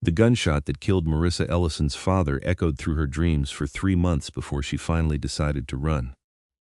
The gunshot that killed Marissa Ellison's father echoed through her dreams for 3 months before she finally decided to run.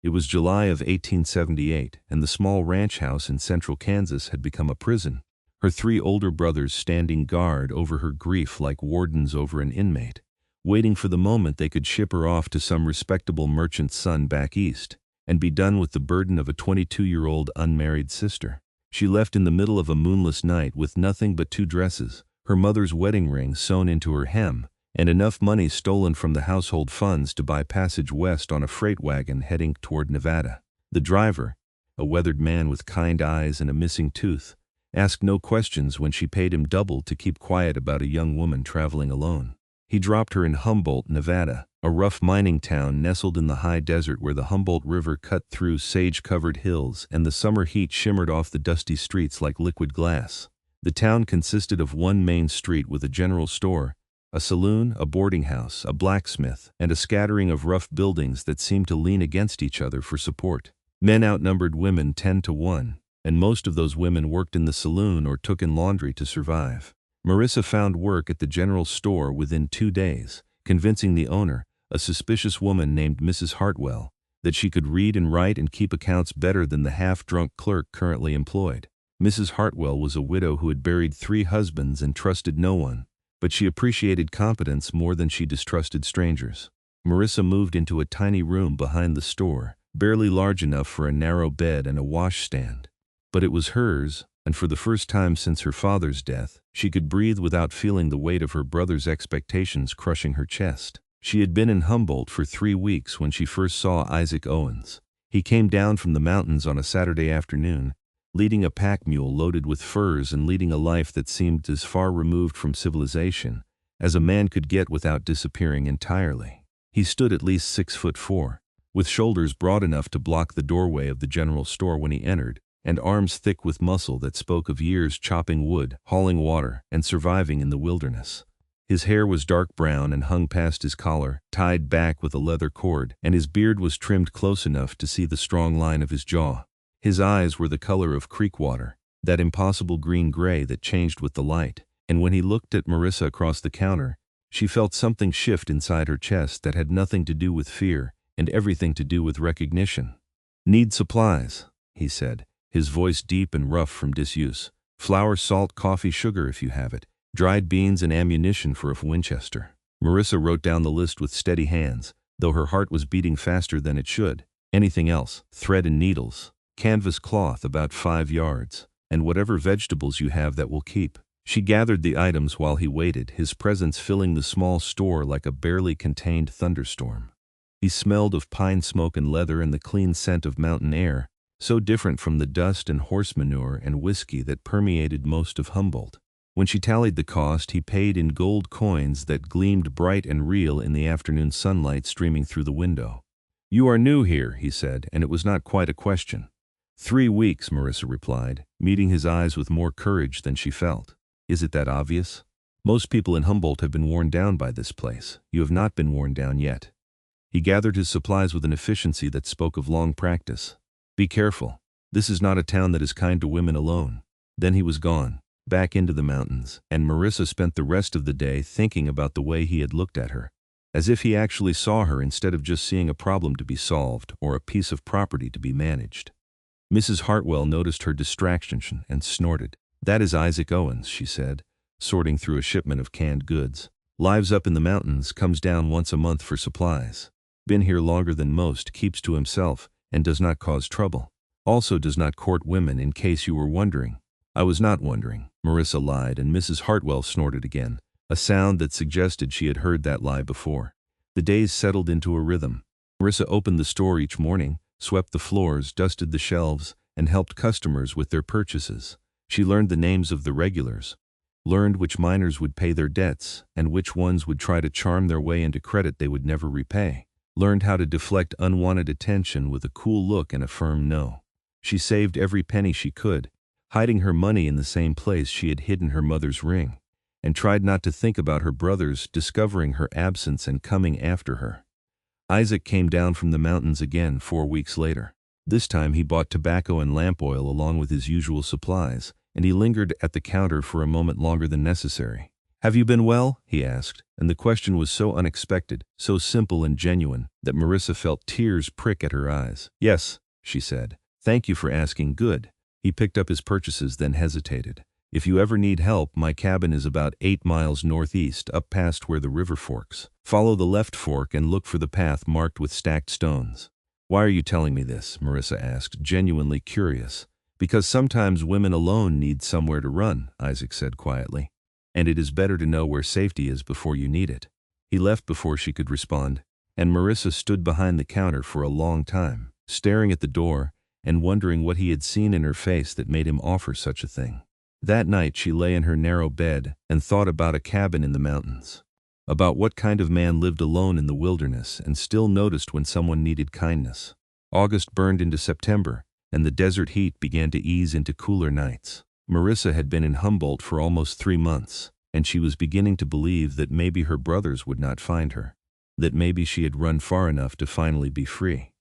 It was July of 1878, and the small ranch house in central Kansas had become a prison, her 3 older brothers standing guard over her grief like wardens over an inmate, waiting for the moment they could ship her off to some respectable merchant's son back east, and be done with the burden of a 22-year-old unmarried sister. She left in the middle of a moonless night with nothing but 2 dresses, her mother's wedding ring sewn into her hem, and enough money stolen from the household funds to buy passage west on a freight wagon heading toward Nevada. The driver, a weathered man with kind eyes and a missing tooth, asked no questions when she paid him double to keep quiet about a young woman traveling alone. He dropped her in Humboldt, Nevada, a rough mining town nestled in the high desert where the Humboldt River cut through sage-covered hills and the summer heat shimmered off the dusty streets like liquid glass. The town consisted of one main street with a general store, a saloon, a boarding house, a blacksmith, and a scattering of rough buildings that seemed to lean against each other for support. Men outnumbered women 10 to 1, and most of those women worked in the saloon or took in laundry to survive. Marissa found work at the general store within 2 days, convincing the owner, a suspicious woman named Mrs. Hartwell, that she could read and write and keep accounts better than the half-drunk clerk currently employed. Mrs. Hartwell was a widow who had buried 3 husbands and trusted no one, but she appreciated competence more than she distrusted strangers. Marissa moved into a tiny room behind the store, barely large enough for a narrow bed and a washstand. But it was hers, and for the first time since her father's death, she could breathe without feeling the weight of her brother's expectations crushing her chest. She had been in Humboldt for 3 weeks when she first saw Isaac Owens. He came down from the mountains on a Saturday afternoon, leading a pack mule loaded with furs and leading a life that seemed as far removed from civilization as a man could get without disappearing entirely. He stood at least 6'4", with shoulders broad enough to block the doorway of the general store when he entered, and arms thick with muscle that spoke of years chopping wood, hauling water, and surviving in the wilderness. His hair was dark brown and hung past his collar, tied back with a leather cord, and his beard was trimmed close enough to see the strong line of his jaw. His eyes were the color of creek water, that impossible green-gray that changed with the light, and when he looked at Marissa across the counter, she felt something shift inside her chest that had nothing to do with fear and everything to do with recognition. "Need supplies," he said, his voice deep and rough from disuse. "Flour, salt, coffee, sugar if you have it, dried beans and ammunition for a Winchester." Marissa wrote down the list with steady hands, though her heart was beating faster than it should. "Anything else? Thread and needles. Canvas cloth about 5 yards, and whatever vegetables you have that will keep." She gathered the items while he waited, his presence filling the small store like a barely contained thunderstorm. He smelled of pine smoke and leather and the clean scent of mountain air, so different from the dust and horse manure and whiskey that permeated most of Humboldt. When she tallied the cost, he paid in gold coins that gleamed bright and real in the afternoon sunlight streaming through the window. "You are new here," he said, and it was not quite a question. 3 weeks, Marissa replied, meeting his eyes with more courage than she felt. "Is it that obvious? Most people in Humboldt have been worn down by this place. You have not been worn down yet." He gathered his supplies with an efficiency that spoke of long practice. "Be careful. This is not a town that is kind to women alone." Then he was gone, back into the mountains, and Marissa spent the rest of the day thinking about the way he had looked at her, as if he actually saw her instead of just seeing a problem to be solved or a piece of property to be managed. Mrs. Hartwell noticed her distraction and snorted. "That is Isaac Owens," she said, sorting through a shipment of canned goods. "Lives up in the mountains, comes down once a month for supplies. Been here longer than most, keeps to himself, and does not cause trouble. Also does not court women, in case you were wondering." "I was not wondering," Marissa lied, and Mrs. Hartwell snorted again, a sound that suggested she had heard that lie before. The days settled into a rhythm. Marissa opened the store each morning, swept the floors, dusted the shelves, and helped customers with their purchases. She learned the names of the regulars, learned which miners would pay their debts and which ones would try to charm their way into credit they would never repay, learned how to deflect unwanted attention with a cool look and a firm no. She saved every penny she could, hiding her money in the same place she had hidden her mother's ring, and tried not to think about her brothers discovering her absence and coming after her. Isaac came down from the mountains again 4 weeks later. This time he bought tobacco and lamp oil along with his usual supplies, and he lingered at the counter for a moment longer than necessary. "Have you been well?" he asked, and the question was so unexpected, so simple and genuine, that Marissa felt tears prick at her eyes. "Yes," she said. "Thank you for asking. Good." He picked up his purchases, then hesitated. "If you ever need help, my cabin is about 8 miles northeast, up past where the river forks. Follow the left fork and look for the path marked with stacked stones." "Why are you telling me this?" Marissa asked, genuinely curious. "Because sometimes women alone need somewhere to run," Isaac said quietly. "And it is better to know where safety is before you need it." He left before she could respond, and Marissa stood behind the counter for a long time, staring at the door and wondering what he had seen in her face that made him offer such a thing. That night she lay in her narrow bed and thought about a cabin in the mountains, about what kind of man lived alone in the wilderness and still noticed when someone needed kindness. August burned into September, and the desert heat began to ease into cooler nights. Marissa had been in Humboldt for almost 3 months, and she was beginning to believe that maybe her brothers would not find her, that maybe she had run far enough to finally be free.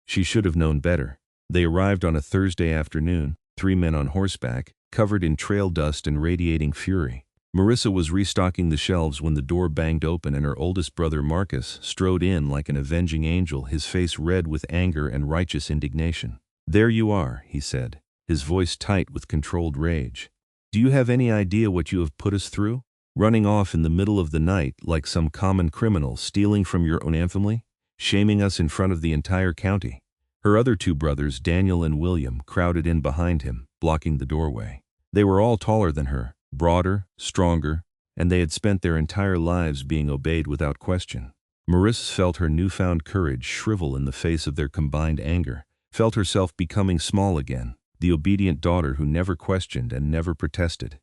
She should have known better. They arrived on a Thursday afternoon, 3 men on horseback, covered in trail dust and radiating fury. Marissa was restocking the shelves when the door banged open and her oldest brother Marcus strode in like an avenging angel, his face red with anger and righteous indignation. "There you are," he said, his voice tight with controlled rage. "Do you have any idea what you have put us through? Running off in the middle of the night like some common criminal, stealing from your own family, shaming us in front of the entire county." Her other 2 brothers, Daniel and William, crowded in behind him, blocking the doorway. They were all taller than her, broader, stronger, and they had spent their entire lives being obeyed without question. Marissa felt her newfound courage shrivel in the face of their combined anger, felt herself becoming small again, the obedient daughter who never questioned and never protested.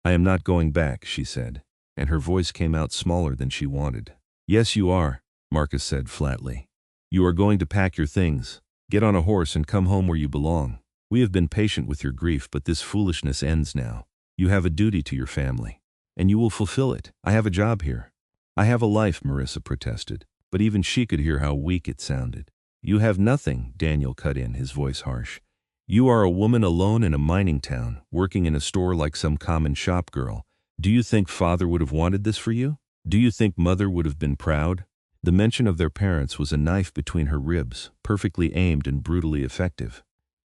"I am not going back," she said, and her voice came out smaller than she wanted. "Yes, you are," Marcus said flatly. "You are going to pack your things, get on a horse and come home where you belong. We have been patient with your grief, but this foolishness ends now. You have a duty to your family, and you will fulfill it. I have a job here." "I have a life," Marissa protested, but even she could hear how weak it sounded. "You have nothing," Daniel cut in, his voice harsh. "You are a woman alone in a mining town, working in a store like some common shop girl. Do you think father would have wanted this for you? Do you think mother would have been proud?" The mention of their parents was a knife between her ribs, perfectly aimed and brutally effective.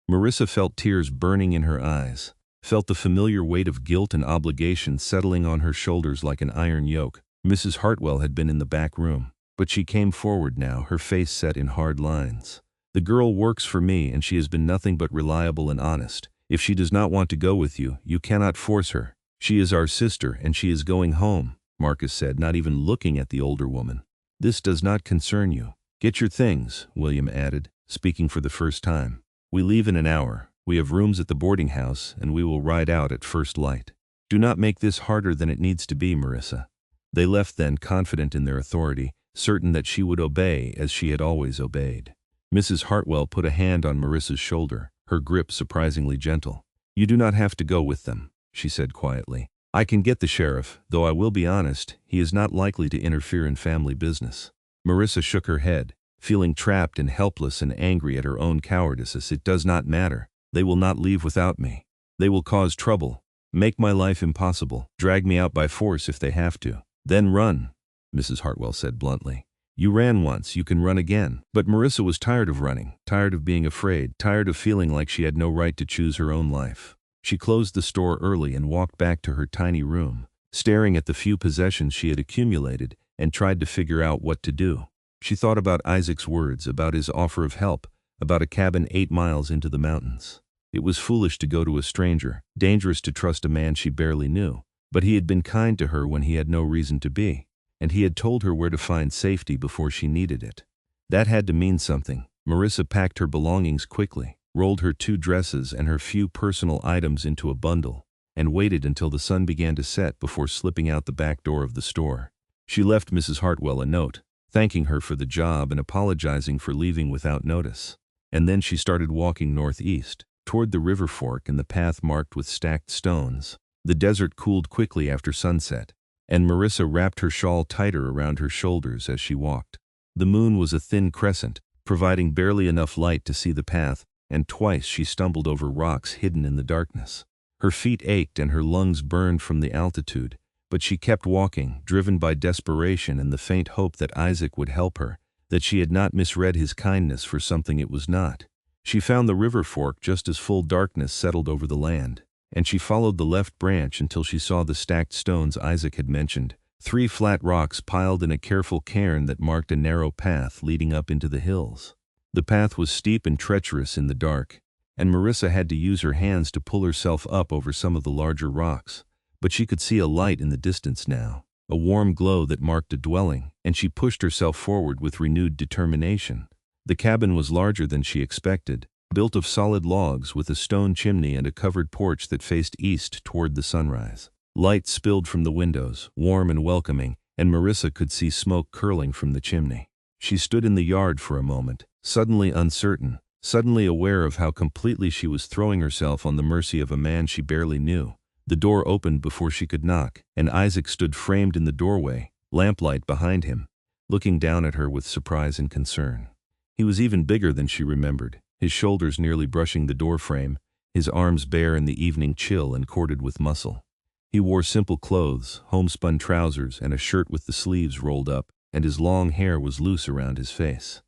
Marissa felt tears burning in her eyes, felt the familiar weight of guilt and obligation settling on her shoulders like an iron yoke. Mrs. Hartwell had been in the back room, but she came forward now, her face set in hard lines. "The girl works for me, and she has been nothing but reliable and honest. If she does not want to go with you, you cannot force her. She is our sister, and she is going home," Marcus said, not even looking at the older woman. "This does not concern you." "Get your things," William added, speaking for the first time. "We leave in an hour. We have rooms at the boarding house, and we will ride out at first light. Do not make this harder than it needs to be, Marissa." They left then, confident in their authority, certain that she would obey as she had always obeyed. Mrs. Hartwell put a hand on Marissa's shoulder, her grip surprisingly gentle. "You do not have to go with them," she said quietly. "I can get the sheriff, though I will be honest, he is not likely to interfere in family business." Marissa shook her head, feeling trapped and helpless and angry at her own cowardice. "It does not matter. They will not leave without me. They will cause trouble, make my life impossible, drag me out by force if they have to. Then run," Mrs. Hartwell said bluntly. "You ran once, you can run again." But Marissa was tired of running, tired of being afraid, tired of feeling like she had no right to choose her own life. She closed the store early and walked back to her tiny room, staring at the few possessions she had accumulated, and tried to figure out what to do. She thought about Isaac's words, about his offer of help, about a cabin 8 miles into the mountains. It was foolish to go to a stranger, dangerous to trust a man she barely knew, but he had been kind to her when he had no reason to be, and he had told her where to find safety before she needed it. That had to mean something. Marissa packed her belongings quickly, rolled her 2 dresses and her few personal items into a bundle, and waited until the sun began to set before slipping out the back door of the store. She left Mrs. Hartwell a note, thanking her for the job and apologizing for leaving without notice. And then she started walking northeast, toward the river fork and the path marked with stacked stones. The desert cooled quickly after sunset, and Marissa wrapped her shawl tighter around her shoulders as she walked. The moon was a thin crescent, providing barely enough light to see the path, and twice she stumbled over rocks hidden in the darkness. Her feet ached and her lungs burned from the altitude, But she kept walking, driven by desperation and the faint hope that Isaac would help her, that she had not misread his kindness for something it was not. She found the river fork just as full darkness settled over the land, and she followed the left branch until she saw the stacked stones Isaac had mentioned, 3 flat rocks piled in a careful cairn that marked a narrow path leading up into the hills. The path was steep and treacherous in the dark, and Marissa had to use her hands to pull herself up over some of the larger rocks, but she could see a light in the distance now, a warm glow that marked a dwelling, and she pushed herself forward with renewed determination. The cabin was larger than she expected, built of solid logs with a stone chimney and a covered porch that faced east toward the sunrise. Light spilled from the windows, warm and welcoming, and Marissa could see smoke curling from the chimney. She stood in the yard for a moment, suddenly uncertain, suddenly aware of how completely she was throwing herself on the mercy of a man she barely knew. The door opened before she could knock, and Isaac stood framed in the doorway, lamplight behind him, looking down at her with surprise and concern. He was even bigger than she remembered, his shoulders nearly brushing the doorframe, his arms bare in the evening chill and corded with muscle. He wore simple clothes, homespun trousers, and a shirt with the sleeves rolled up, and his long hair was loose around his face.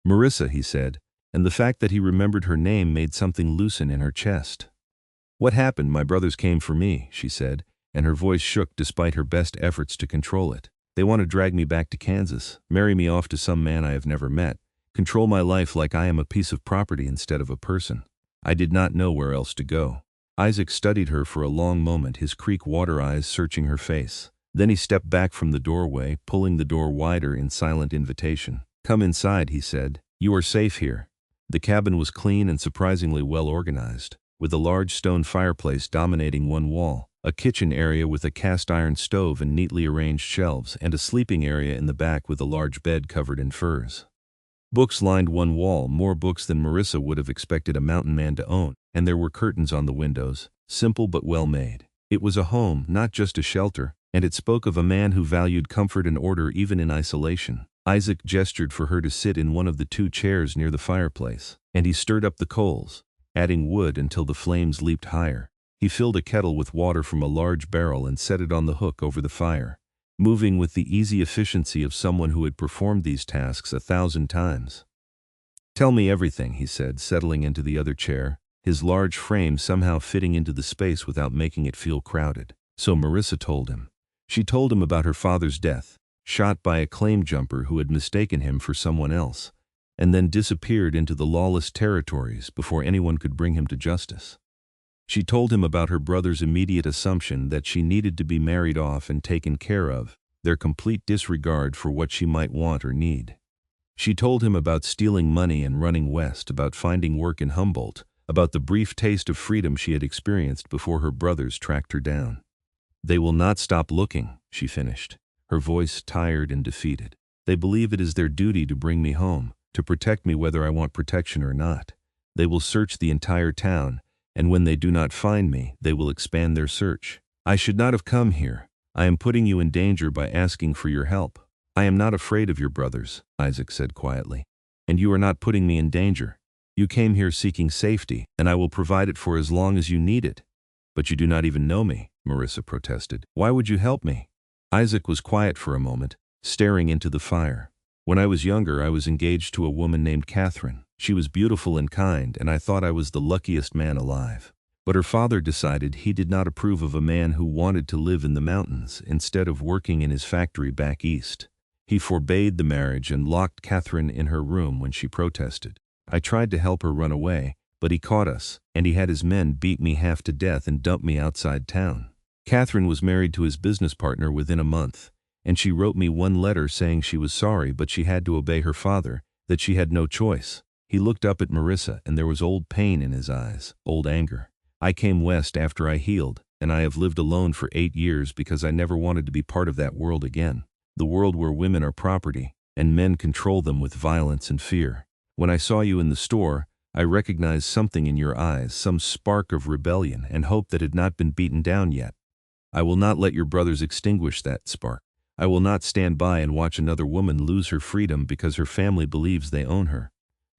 "Marissa," he said, and the fact that he remembered her name made something loosen in her chest. "What happened? My brothers came for me," she said, and her voice shook despite her best efforts to control it. "They want to drag me back to Kansas, marry me off to some man I have never met, control my life like I am a piece of property instead of a person. I did not know where else to go." Isaac studied her for a long moment, his creek water eyes searching her face. Then he stepped back from the doorway, pulling the door wider in silent invitation. "Come inside," he said. "You are safe here." The cabin was clean and surprisingly well organized, with a large stone fireplace dominating one wall, a kitchen area with a cast-iron stove and neatly arranged shelves, and a sleeping area in the back with a large bed covered in furs. Books lined one wall, more books than Marissa would have expected a mountain man to own, and there were curtains on the windows, simple but well made. It was a home, not just a shelter, and it spoke of a man who valued comfort and order even in isolation. Isaac gestured for her to sit in one of the 2 chairs near the fireplace, and he stirred up the coals, adding wood until the flames leaped higher. He filled a kettle with water from a large barrel and set it on the hook over the fire, moving with the easy efficiency of someone who had performed these tasks 1,000 times. "Tell me everything," he said, settling into the other chair, his large frame somehow fitting into the space without making it feel crowded. So Marissa told him. She told him about her father's death, shot by a claim jumper who had mistaken him for someone else, and then disappeared into the lawless territories before anyone could bring him to justice. She told him about her brother's immediate assumption that she needed to be married off and taken care of, their complete disregard for what she might want or need. She told him about stealing money and running west, about finding work in Humboldt, about the brief taste of freedom she had experienced before her brothers tracked her down. "They will not stop looking," she finished, her voice tired and defeated. "They believe it is their duty to bring me home, to protect me whether I want protection or not. They will search the entire town, and when they do not find me, they will expand their search. I should not have come here. I am putting you in danger by asking for your help." "I am not afraid of your brothers," Isaac said quietly. "And you are not putting me in danger. You came here seeking safety, and I will provide it for as long as you need it." "But you do not even know me," Marissa protested. "Why would you help me?" Isaac was quiet for a moment, staring into the fire. "When I was younger, I was engaged to a woman named Catherine. She was beautiful and kind, and I thought I was the luckiest man alive. But her father decided he did not approve of a man who wanted to live in the mountains instead of working in his factory back east. He forbade the marriage and locked Catherine in her room when she protested. I tried to help her run away, but he caught us, and he had his men beat me half to death and dump me outside town. Catherine was married to his business partner within a month, and she wrote me one letter saying she was sorry but she had to obey her father, that she had no choice." He looked up at Marissa, and there was old pain in his eyes, old anger. "I came west after I healed, and I have lived alone for 8 years because I never wanted to be part of that world again. The world where women are property, and men control them with violence and fear. When I saw you in the store, I recognized something in your eyes, some spark of rebellion and hope that had not been beaten down yet. I will not let your brothers extinguish that spark. I will not stand by and watch another woman lose her freedom because her family believes they own her."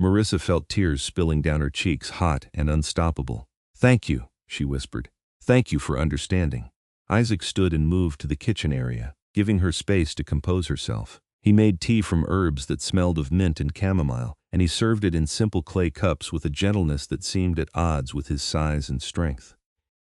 Marissa felt tears spilling down her cheeks, hot and unstoppable. "Thank you," she whispered. "Thank you for understanding." Isaac stood and moved to the kitchen area, giving her space to compose herself. He made tea from herbs that smelled of mint and chamomile, and he served it in simple clay cups with a gentleness that seemed at odds with his size and strength.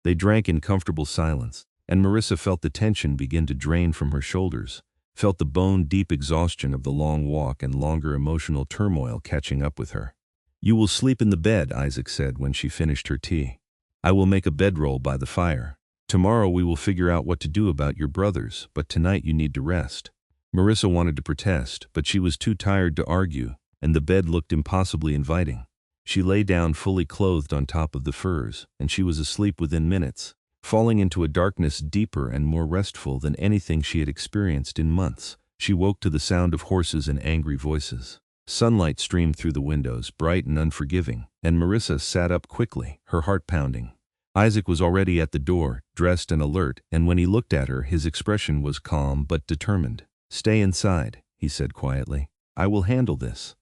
They drank in comfortable silence, and Marissa felt the tension begin to drain from her shoulders, felt the bone-deep exhaustion of the long walk and longer emotional turmoil catching up with her. "You will sleep in the bed," Isaac said when she finished her tea. "I will make a bedroll by the fire. Tomorrow we will figure out what to do about your brothers, but tonight you need to rest." Marissa wanted to protest, but she was too tired to argue, and the bed looked impossibly inviting. She lay down fully clothed on top of the furs, and she was asleep within minutes, falling into a darkness deeper and more restful than anything she had experienced in months. She woke to the sound of horses and angry voices. Sunlight streamed through the windows, bright and unforgiving, and Marissa sat up quickly, her heart pounding. Isaac was already at the door, dressed and alert, and when he looked at her, his expression was calm but determined. "Stay inside," he said quietly. "I will handle this."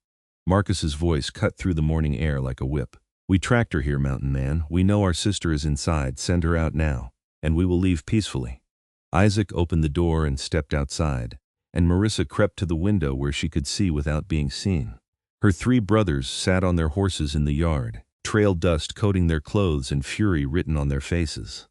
Marcus's voice cut through the morning air like a whip. "We tracked her here, Mountain Man. We know our sister is inside. Send her out now, and we will leave peacefully." Isaac opened the door and stepped outside, and Marissa crept to the window where she could see without being seen. Her three brothers sat on their horses in the yard, trail dust coating their clothes and fury written on their faces.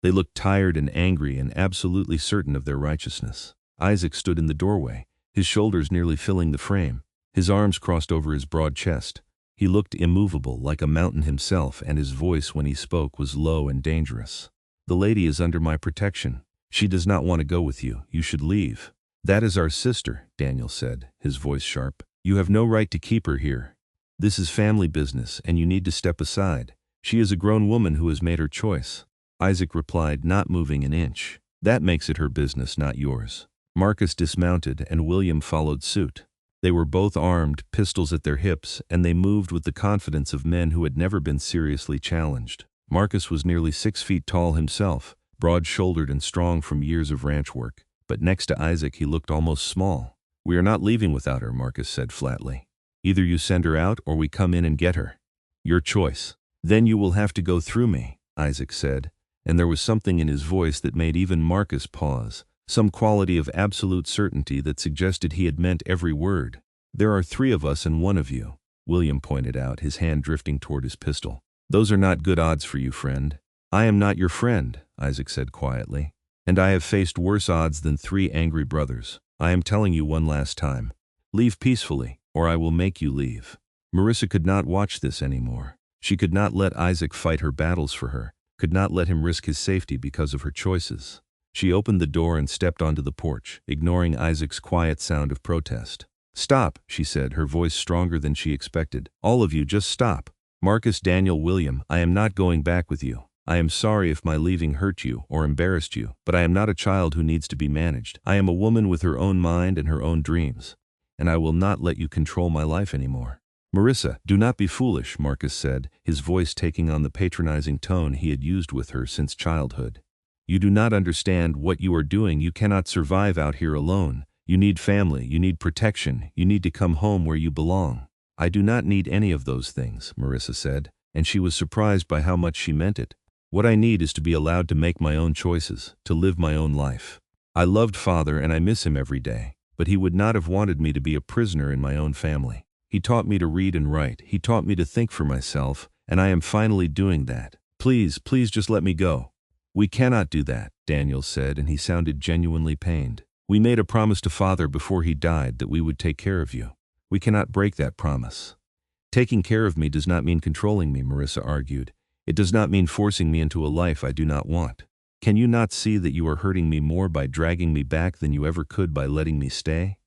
They looked tired and angry and absolutely certain of their righteousness. Isaac stood in the doorway, his shoulders nearly filling the frame, his arms crossed over his broad chest. He looked immovable, like a mountain himself, and his voice when he spoke was low and dangerous. "The lady is under my protection. She does not want to go with you. You should leave." "That is our sister," Daniel said, his voice sharp. "You have no right to keep her here. This is family business, and you need to step aside. She is a grown woman who has made her choice." Isaac replied, not moving an inch. "That makes it her business, not yours." Marcus dismounted, and William followed suit. They were both armed, pistols at their hips, and they moved with the confidence of men who had never been seriously challenged. Marcus was nearly 6 feet tall himself, broad-shouldered and strong from years of ranch work, but next to Isaac he looked almost small. "We are not leaving without her," Marcus said flatly. "Either you send her out or we come in and get her. Your choice." "Then you will have to go through me," Isaac said, and there was something in his voice that made even Marcus pause. Some quality of absolute certainty that suggested he had meant every word. "There are 3 of us and 1 of you," William pointed out, his hand drifting toward his pistol. "Those are not good odds for you, friend." "I am not your friend," Isaac said quietly, "and I have faced worse odds than 3 angry brothers. I am telling you one last time. Leave peacefully, or I will make you leave." Marissa could not watch this anymore. She could not let Isaac fight her battles for her, could not let him risk his safety because of her choices. She opened the door and stepped onto the porch, ignoring Isaac's quiet sound of protest. "Stop," she said, her voice stronger than she expected. "All of you, just stop. Marcus, Daniel, William, I am not going back with you. I am sorry if my leaving hurt you or embarrassed you, but I am not a child who needs to be managed. I am a woman with her own mind and her own dreams, and I will not let you control my life anymore." "Marissa, do not be foolish," Marcus said, his voice taking on the patronizing tone he had used with her since childhood. "You do not understand what you are doing. You cannot survive out here alone. You need family, you need protection, you need to come home where you belong." "I do not need any of those things," Marissa said, and she was surprised by how much she meant it. "What I need is to be allowed to make my own choices, to live my own life. I loved Father and I miss him every day, but he would not have wanted me to be a prisoner in my own family. He taught me to read and write, he taught me to think for myself, and I am finally doing that. Please, please just let me go." "We cannot do that," Daniel said, and he sounded genuinely pained. "We made a promise to Father before he died that we would take care of you. We cannot break that promise." "Taking care of me does not mean controlling me," Marissa argued. "It does not mean forcing me into a life I do not want. Can you not see that you are hurting me more by dragging me back than you ever could by letting me stay?"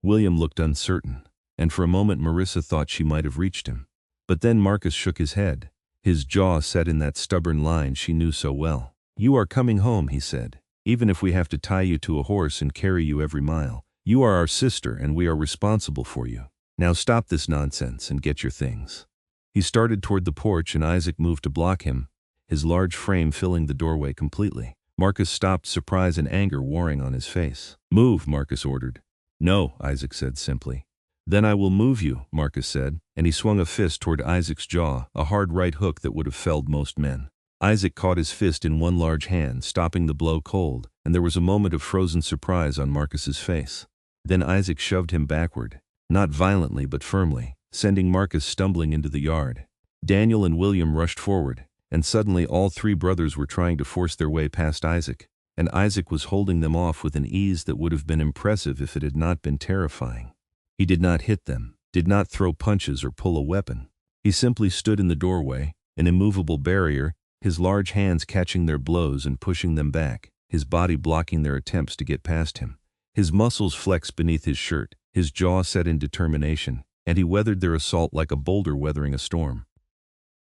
William looked uncertain, and for a moment Marissa thought she might have reached him. But then Marcus shook his head, his jaw set in that stubborn line she knew so well. "You are coming home," he said, "even if we have to tie you to a horse and carry you every mile. You are our sister and we are responsible for you. Now stop this nonsense and get your things." He started toward the porch and Isaac moved to block him, his large frame filling the doorway completely. Marcus stopped, surprise and anger warring on his face. "Move," Marcus ordered. "No," Isaac said simply. "Then I will move you," Marcus said, and he swung a fist toward Isaac's jaw, a hard right hook that would have felled most men. Isaac caught his fist in one large hand, stopping the blow cold, and there was a moment of frozen surprise on Marcus's face. Then Isaac shoved him backward, not violently but firmly, sending Marcus stumbling into the yard. Daniel and William rushed forward, and suddenly all three brothers were trying to force their way past Isaac, and Isaac was holding them off with an ease that would have been impressive if it had not been terrifying. He did not hit them, did not throw punches or pull a weapon. He simply stood in the doorway, an immovable barrier, his large hands catching their blows and pushing them back, his body blocking their attempts to get past him. His muscles flexed beneath his shirt, his jaw set in determination, and he weathered their assault like a boulder weathering a storm.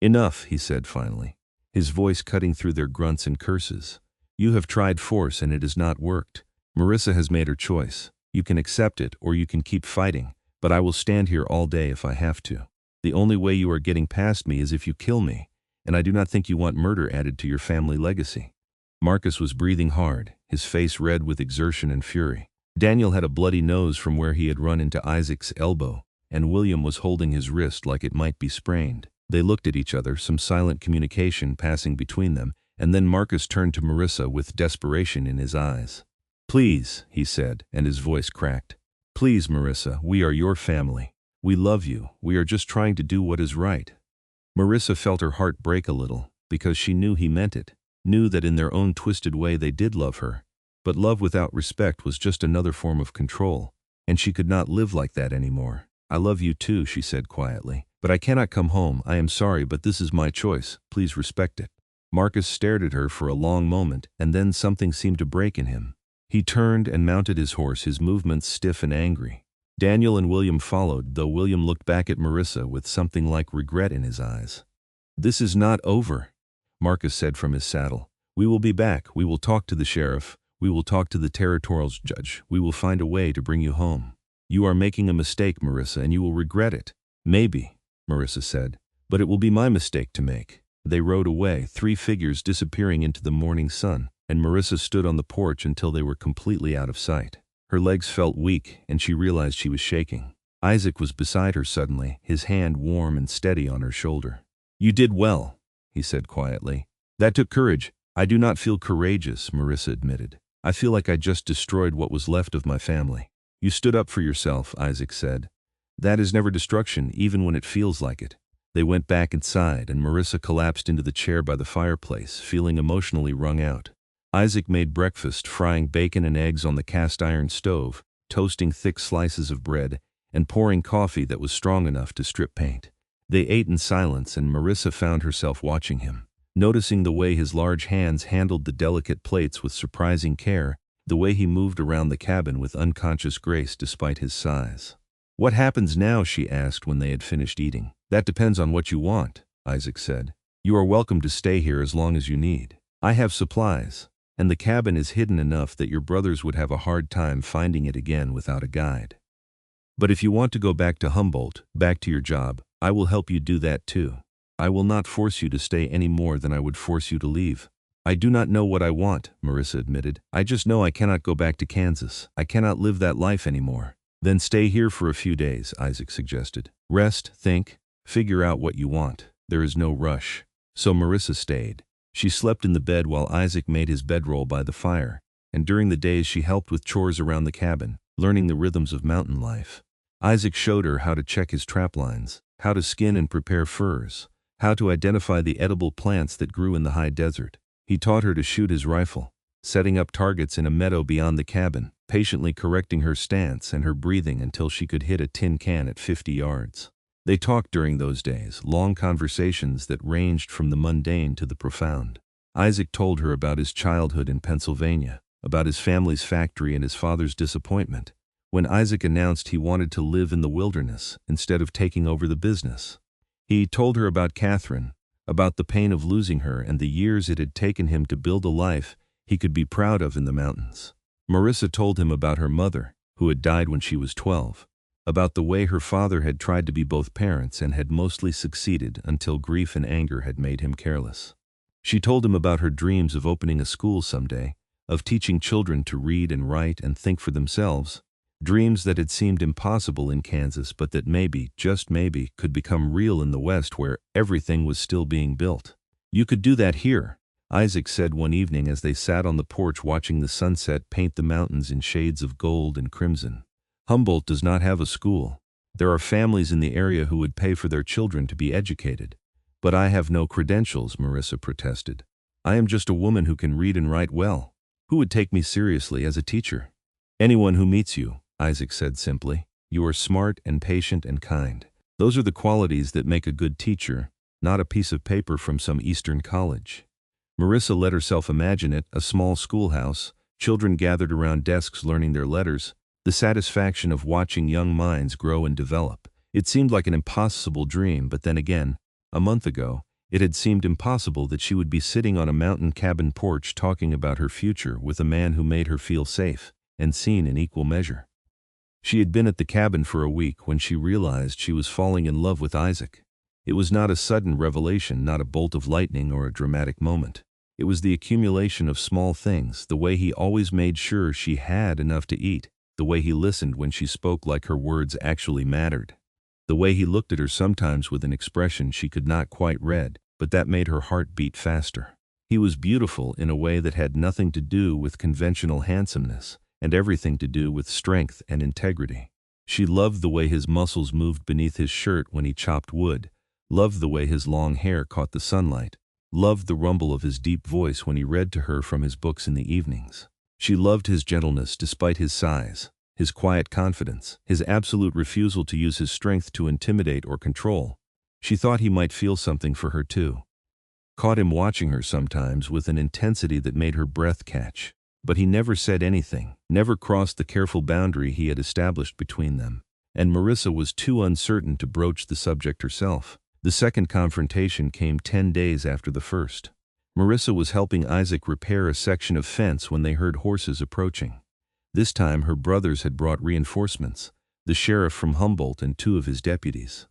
"Enough," he said finally, his voice cutting through their grunts and curses. "You have tried force and it has not worked. Marissa has made her choice. You can accept it or you can keep fighting, but I will stand here all day if I have to. The only way you are getting past me is if you kill me, and I do not think you want murder added to your family legacy." Marcus was breathing hard, his face red with exertion and fury. Daniel had a bloody nose from where he had run into Isaac's elbow, and William was holding his wrist like it might be sprained. They looked at each other, some silent communication passing between them, and then Marcus turned to Marissa with desperation in his eyes. "Please," he said, and his voice cracked. "Please, Marissa, we are your family. We love you. We are just trying to do what is right." Marissa felt her heart break a little, because she knew he meant it, knew that in their own twisted way they did love her. But love without respect was just another form of control, and she could not live like that anymore. "I love you too," she said quietly, "but I cannot come home. I am sorry, but this is my choice. Please respect it." Marcus stared at her for a long moment, and then something seemed to break in him. He turned and mounted his horse, his movements stiff and angry. Daniel and William followed, though William looked back at Marissa with something like regret in his eyes. "This is not over," Marcus said from his saddle. "We will be back. We will talk to the sheriff. We will talk to the territorial judge. We will find a way to bring you home. You are making a mistake, Marissa, and you will regret it." "Maybe," Marissa said, "but it will be my mistake to make." They rode away, three figures disappearing into the morning sun, and Marissa stood on the porch until they were completely out of sight. Her legs felt weak, and she realized she was shaking. Isaac was beside her suddenly, his hand warm and steady on her shoulder. "You did well," he said quietly. "That took courage." "I do not feel courageous," Marissa admitted. "I feel like I just destroyed what was left of my family." "You stood up for yourself," Isaac said. "That is never destruction, even when it feels like it." They went back inside, and Marissa collapsed into the chair by the fireplace, feeling emotionally wrung out. Isaac made breakfast, frying bacon and eggs on the cast-iron stove, toasting thick slices of bread, and pouring coffee that was strong enough to strip paint. They ate in silence, and Marissa found herself watching him, noticing the way his large hands handled the delicate plates with surprising care, the way he moved around the cabin with unconscious grace despite his size. "What happens now?" she asked when they had finished eating. "That depends on what you want," Isaac said. "You are welcome to stay here as long as you need. I have supplies, and the cabin is hidden enough that your brothers would have a hard time finding it again without a guide. But if you want to go back to Humboldt, back to your job, I will help you do that too. I will not force you to stay any more than I would force you to leave." "I do not know what I want," Marissa admitted. "I just know I cannot go back to Kansas. I cannot live that life anymore." "Then stay here for a few days," Isaac suggested. "Rest, think, figure out what you want. There is no rush." So Marissa stayed. She slept in the bed while Isaac made his bedroll by the fire, and during the days she helped with chores around the cabin, learning the rhythms of mountain life. Isaac showed her how to check his trap lines, how to skin and prepare furs, how to identify the edible plants that grew in the high desert. He taught her to shoot his rifle, setting up targets in a meadow beyond the cabin, patiently correcting her stance and her breathing until she could hit a tin can at 50 yards. They talked during those days, long conversations that ranged from the mundane to the profound. Isaac told her about his childhood in Pennsylvania, about his family's factory and his father's disappointment, when Isaac announced he wanted to live in the wilderness instead of taking over the business. He told her about Catherine, about the pain of losing her and the years it had taken him to build a life he could be proud of in the mountains. Marissa told him about her mother, who had died when she was 12, about the way her father had tried to be both parents and had mostly succeeded until grief and anger had made him careless. She told him about her dreams of opening a school someday, of teaching children to read and write and think for themselves, dreams that had seemed impossible in Kansas but that maybe, just maybe, could become real in the West where everything was still being built. You could do that here, Isaac said one evening as they sat on the porch watching the sunset paint the mountains in shades of gold and crimson. Humboldt does not have a school. There are families in the area who would pay for their children to be educated. But I have no credentials, Marissa protested. I am just a woman who can read and write well. Who would take me seriously as a teacher? Anyone who meets you, Isaac said simply. You are smart and patient and kind. Those are the qualities that make a good teacher, not a piece of paper from some Eastern college. Marissa let herself imagine it, a small schoolhouse, children gathered around desks learning their letters, the satisfaction of watching young minds grow and develop. It seemed like an impossible dream, but then again, a month ago, it had seemed impossible that she would be sitting on a mountain cabin porch talking about her future with a man who made her feel safe and seen in equal measure. She had been at the cabin for a week when she realized she was falling in love with Isaac. It was not a sudden revelation, not a bolt of lightning or a dramatic moment. It was the accumulation of small things, the way he always made sure she had enough to eat, the way he listened when she spoke like her words actually mattered, the way he looked at her sometimes with an expression she could not quite read, but that made her heart beat faster. He was beautiful in a way that had nothing to do with conventional handsomeness, and everything to do with strength and integrity. She loved the way his muscles moved beneath his shirt when he chopped wood, loved the way his long hair caught the sunlight, loved the rumble of his deep voice when he read to her from his books in the evenings. She loved his gentleness despite his size, his quiet confidence, his absolute refusal to use his strength to intimidate or control. She thought he might feel something for her too. Caught him watching her sometimes with an intensity that made her breath catch. But he never said anything, never crossed the careful boundary he had established between them. And Marissa was too uncertain to broach the subject herself. The second confrontation came 10 days after the first. Marissa was helping Isaac repair a section of fence when they heard horses approaching. This time her brothers had brought reinforcements, the sheriff from Humboldt and 2 of his deputies.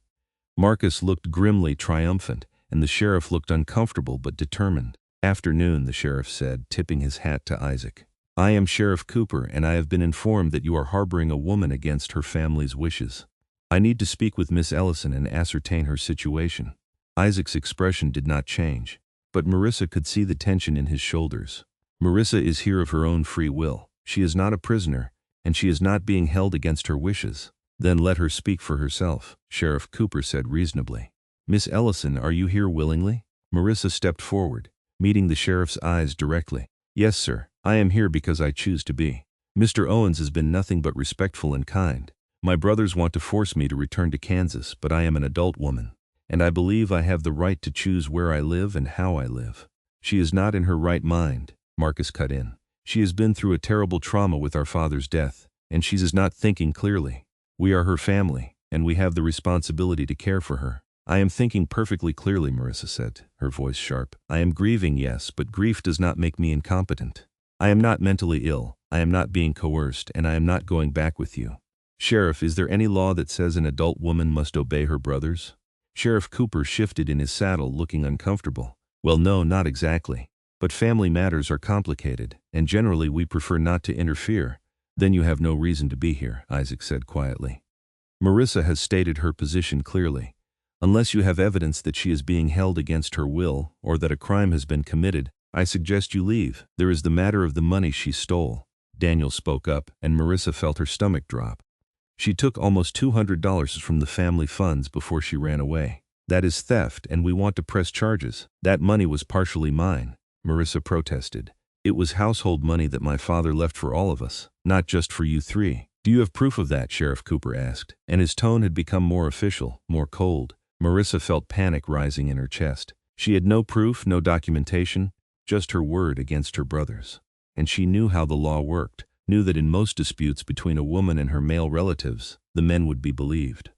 Marcus looked grimly triumphant, and the sheriff looked uncomfortable but determined. Afternoon, the sheriff said, tipping his hat to Isaac. I am Sheriff Cooper, and I have been informed that you are harboring a woman against her family's wishes. I need to speak with Miss Ellison and ascertain her situation. Isaac's expression did not change, but Marissa could see the tension in his shoulders. Marissa is here of her own free will. She is not a prisoner, and she is not being held against her wishes. Then let her speak for herself, Sheriff Cooper said reasonably. Miss Ellison, are you here willingly? Marissa stepped forward, meeting the sheriff's eyes directly. Yes, sir. I am here because I choose to be. Mr. Owens has been nothing but respectful and kind. My brothers want to force me to return to Kansas, but I am an adult woman, and I believe I have the right to choose where I live and how I live. She is not in her right mind, Marcus cut in. She has been through a terrible trauma with our father's death, and she is not thinking clearly. We are her family, and we have the responsibility to care for her. I am thinking perfectly clearly, Marissa said, her voice sharp. I am grieving, yes, but grief does not make me incompetent. I am not mentally ill, I am not being coerced, and I am not going back with you. Sheriff, is there any law that says an adult woman must obey her brothers? Sheriff Cooper shifted in his saddle, looking uncomfortable. Well, no, not exactly. But family matters are complicated, and generally we prefer not to interfere. Then you have no reason to be here, Isaac said quietly. Marissa has stated her position clearly. Unless you have evidence that she is being held against her will, or that a crime has been committed, I suggest you leave. There is the matter of the money she stole. Daniel spoke up, and Marissa felt her stomach drop. She took almost $200 from the family funds before she ran away. That is theft, and we want to press charges. That money was partially mine, Marissa protested. It was household money that my father left for all of us, not just for you 3. Do you have proof of that? Sheriff Cooper asked, and his tone had become more official, more cold. Marissa felt panic rising in her chest. She had no proof, no documentation, just her word against her brothers. And she knew how the law worked, knew that in most disputes between a woman and her male relatives, the men would be believed.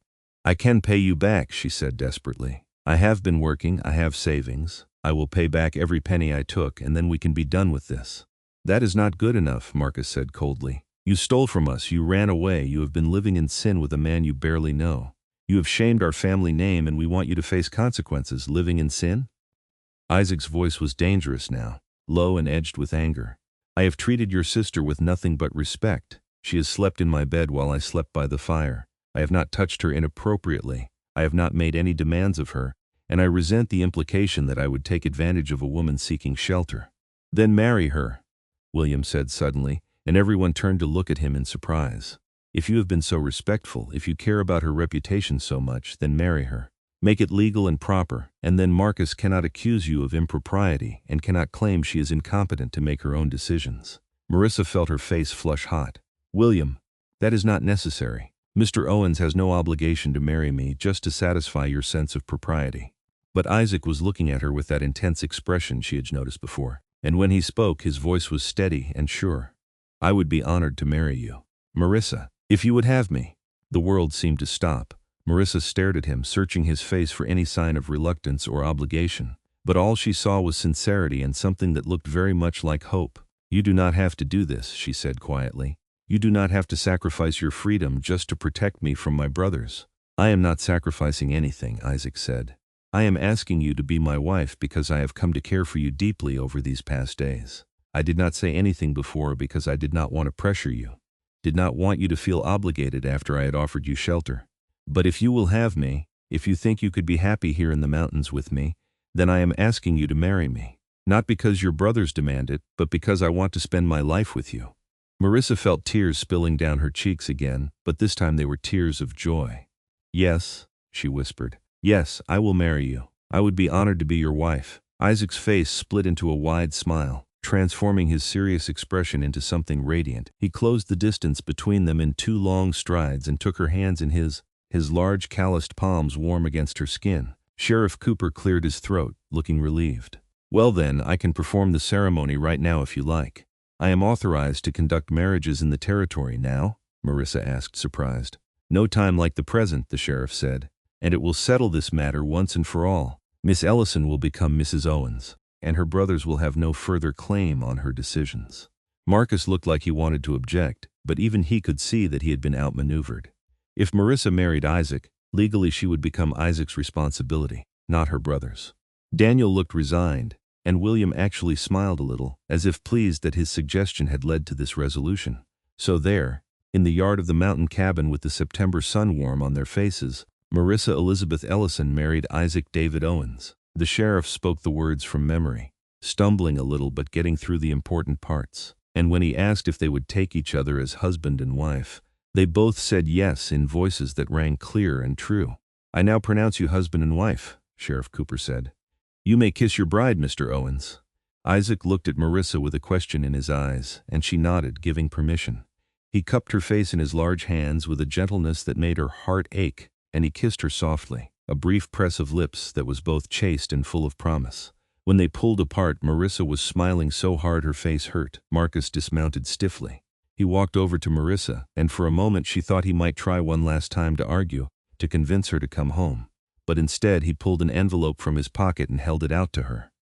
I can pay you back, she said desperately. I have been working, I have savings. I will pay back every penny I took, and then we can be done with this. That is not good enough, Marcus said coldly. You stole from us, you ran away, you have been living in sin with a man you barely know. You have shamed our family name, and we want you to face consequences, living in sin? Isaac's voice was dangerous now, low and edged with anger. I have treated your sister with nothing but respect. She has slept in my bed while I slept by the fire. I have not touched her inappropriately. I have not made any demands of her, and I resent the implication that I would take advantage of a woman seeking shelter." "Then marry her," William said suddenly, and everyone turned to look at him in surprise. "If you have been so respectful, if you care about her reputation so much, then marry her. Make it legal and proper, and then Marcus cannot accuse you of impropriety and cannot claim she is incompetent to make her own decisions." Marissa felt her face flush hot. "William, that is not necessary. Mr. Owens has no obligation to marry me just to satisfy your sense of propriety." But Isaac was looking at her with that intense expression she had noticed before, and when he spoke, his voice was steady and sure. "I would be honored to marry you, Marissa, if you would have me." The world seemed to stop. Marissa stared at him, searching his face for any sign of reluctance or obligation, but all she saw was sincerity and something that looked very much like hope. "You do not have to do this," she said quietly. "You do not have to sacrifice your freedom just to protect me from my brothers." "I am not sacrificing anything," Isaac said. "I am asking you to be my wife because I have come to care for you deeply over these past days. I did not say anything before because I did not want to pressure you, did not want you to feel obligated after I had offered you shelter. But if you will have me, if you think you could be happy here in the mountains with me, then I am asking you to marry me. Not because your brothers demand it, but because I want to spend my life with you." Marissa felt tears spilling down her cheeks again, but this time they were tears of joy. "Yes," she whispered. "Yes, I will marry you. I would be honored to be your wife." Isaac's face split into a wide smile, transforming his serious expression into something radiant. He closed the distance between them in 2 long strides and took her hands in his large calloused palms warm against her skin. Sheriff Cooper cleared his throat, looking relieved. "Well then, I can perform the ceremony right now if you like. I am authorized to conduct marriages in the territory now?" Marissa asked, surprised. "No time like the present," the sheriff said, "and it will settle this matter once and for all. Miss Ellison will become Mrs. Owens, and her brothers will have no further claim on her decisions." Marcus looked like he wanted to object, but even he could see that he had been outmaneuvered. If Marissa married Isaac, legally she would become Isaac's responsibility, not her brother's. Daniel looked resigned, and William actually smiled a little, as if pleased that his suggestion had led to this resolution. So there, in the yard of the mountain cabin with the September sun warm on their faces, Marissa Elizabeth Ellison married Isaac David Owens. The sheriff spoke the words from memory, stumbling a little but getting through the important parts. And when he asked if they would take each other as husband and wife, they both said yes in voices that rang clear and true. "I now pronounce you husband and wife," Sheriff Cooper said. "You may kiss your bride, Mr. Owens." Isaac looked at Marissa with a question in his eyes, and she nodded, giving permission. He cupped her face in his large hands with a gentleness that made her heart ache, and he kissed her softly, a brief press of lips that was both chaste and full of promise. When they pulled apart, Marissa was smiling so hard her face hurt. Marcus dismounted stiffly. He walked over to Marissa, and for a moment she thought he might try one last time to argue, to convince her to come home. But instead he pulled an envelope from his pocket and held it out to her.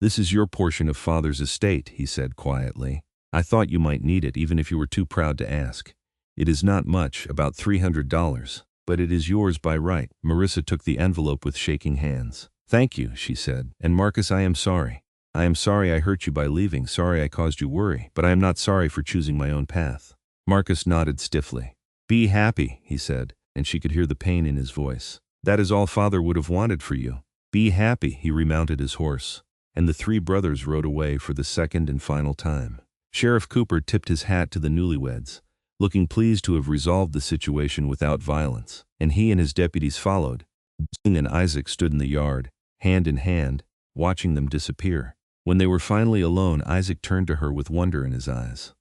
"This is your portion of Father's estate," he said quietly. "I thought you might need it even if you were too proud to ask. It is not much, about $300, but it is yours by right." Marissa took the envelope with shaking hands. "Thank you," she said. "And Marcus, I am sorry. I am sorry I hurt you by leaving, sorry I caused you worry, but I am not sorry for choosing my own path." Marcus nodded stiffly. "Be happy," he said, and she could hear the pain in his voice. "That is all Father would have wanted for you. Be happy." He remounted his horse, and the 3 brothers rode away for the second and final time. Sheriff Cooper tipped his hat to the newlyweds, looking pleased to have resolved the situation without violence, and he and his deputies followed. Jing and Isaac stood in the yard, hand in hand, watching them disappear. When they were finally alone, Isaac turned to her with wonder in his eyes.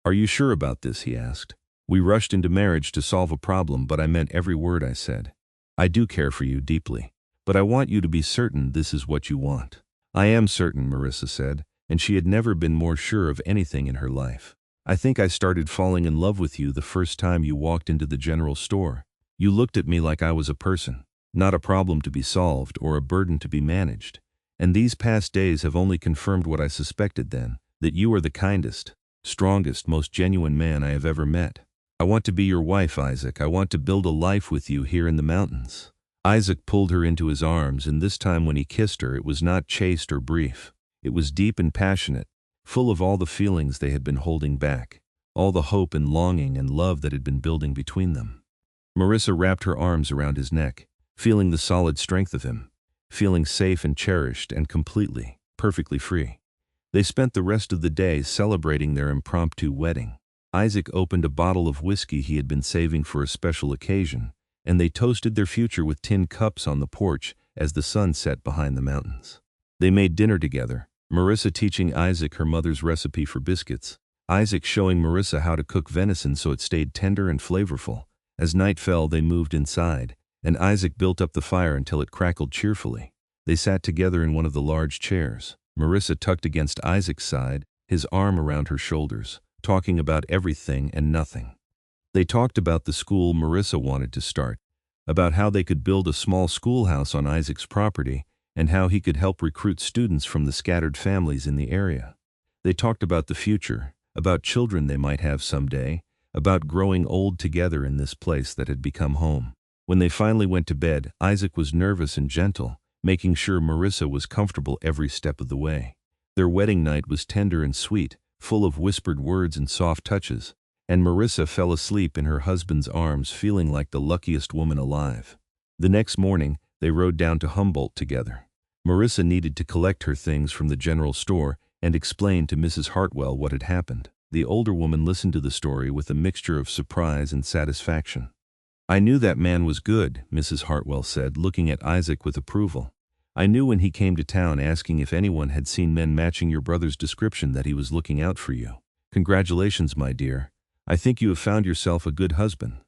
"Are you sure about this?" he asked. "We rushed into marriage to solve a problem, but I meant every word I said. I do care for you deeply, but I want you to be certain this is what you want." "I am certain," Marissa said, and she had never been more sure of anything in her life. "I think I started falling in love with you the first time you walked into the general store. You looked at me like I was a person, not a problem to be solved or a burden to be managed. And these past days have only confirmed what I suspected then, that you are the kindest, strongest, most genuine man I have ever met. I want to be your wife, Isaac. I want to build a life with you here in the mountains." Isaac pulled her into his arms, and this time when he kissed her, it was not chaste or brief. It was deep and passionate, full of all the feelings they had been holding back, all the hope and longing and love that had been building between them. Marissa wrapped her arms around his neck, feeling the solid strength of him, feeling safe and cherished and perfectly free. They spent the rest of the day celebrating their impromptu wedding. Isaac opened a bottle of whiskey he had been saving for a special occasion, and they toasted their future with tin cups on the porch as the sun set behind the mountains. They made dinner together, Marissa teaching Isaac her mother's recipe for biscuits, Isaac showing Marissa how to cook venison so it stayed tender and flavorful. As night fell, they moved inside, and Isaac built up the fire until it crackled cheerfully. They sat together in one of the large chairs, Marissa tucked against Isaac's side, his arm around her shoulders, talking about everything and nothing. They talked about the school Marissa wanted to start, about how they could build a small schoolhouse on Isaac's property, and how he could help recruit students from the scattered families in the area. They talked about the future, about children they might have someday, about growing old together in this place that had become home. When they finally went to bed, Isaac was nervous and gentle, making sure Marissa was comfortable every step of the way. Their wedding night was tender and sweet, full of whispered words and soft touches, and Marissa fell asleep in her husband's arms feeling like the luckiest woman alive. The next morning, they rode down to Humboldt together. Marissa needed to collect her things from the general store and explain to Mrs. Hartwell what had happened. The older woman listened to the story with a mixture of surprise and satisfaction. "I knew that man was good," Mrs. Hartwell said, looking at Isaac with approval. "I knew when he came to town asking if anyone had seen men matching your brother's description that he was looking out for you. Congratulations, my dear. I think you have found yourself a good husband."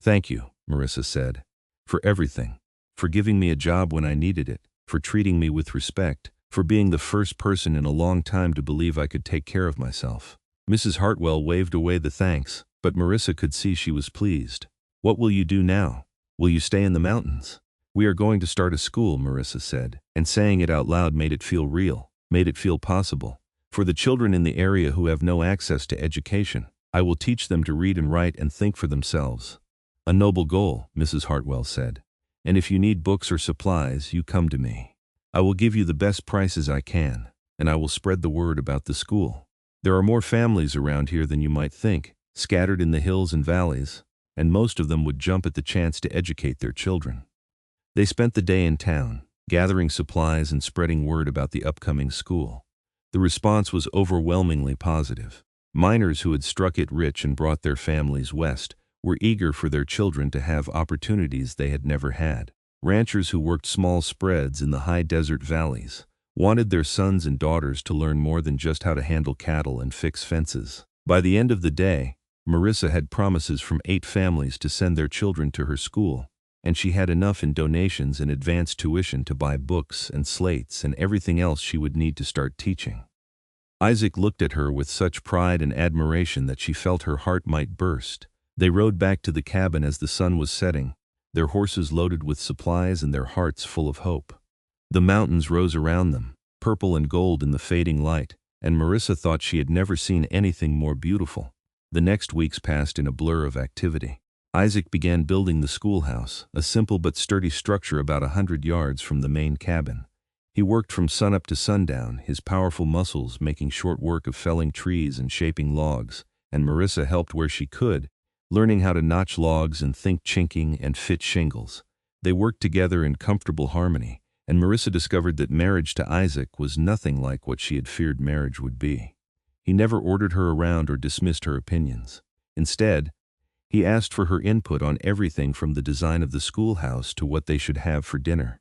"Thank you," Marissa said, "for everything. For giving me a job when I needed it, for treating me with respect, for being the first person in a long time to believe I could take care of myself." Mrs. Hartwell waved away the thanks, but Marissa could see she was pleased. "What will you do now? Will you stay in the mountains?" "We are going to start a school," Marissa said, and saying it out loud made it feel real, made it feel possible. "For the children in the area who have no access to education, I will teach them to read and write and think for themselves." "A noble goal," Mrs. Hartwell said. "And if you need books or supplies, you come to me. I will give you the best prices I can, and I will spread the word about the school. There are more families around here than you might think, scattered in the hills and valleys, and most of them would jump at the chance to educate their children." They spent the day in town, gathering supplies and spreading word about the upcoming school. The response was overwhelmingly positive. Miners who had struck it rich and brought their families west were eager for their children to have opportunities they had never had. Ranchers who worked small spreads in the high desert valleys wanted their sons and daughters to learn more than just how to handle cattle and fix fences. By the end of the day, Marissa had promises from 8 families to send their children to her school, and she had enough in donations and advanced tuition to buy books and slates and everything else she would need to start teaching. Isaac looked at her with such pride and admiration that she felt her heart might burst. They rode back to the cabin as the sun was setting, their horses loaded with supplies and their hearts full of hope. The mountains rose around them, purple and gold in the fading light, and Marissa thought she had never seen anything more beautiful. The next weeks passed in a blur of activity. Isaac began building the schoolhouse, a simple but sturdy structure about 100 yards from the main cabin. He worked from sunup to sundown, his powerful muscles making short work of felling trees and shaping logs, and Marissa helped where she could, learning how to notch logs and think chinking and fit shingles. They worked together in comfortable harmony, and Marissa discovered that marriage to Isaac was nothing like what she had feared marriage would be. He never ordered her around or dismissed her opinions. Instead, he asked for her input on everything from the design of the schoolhouse to what they should have for dinner.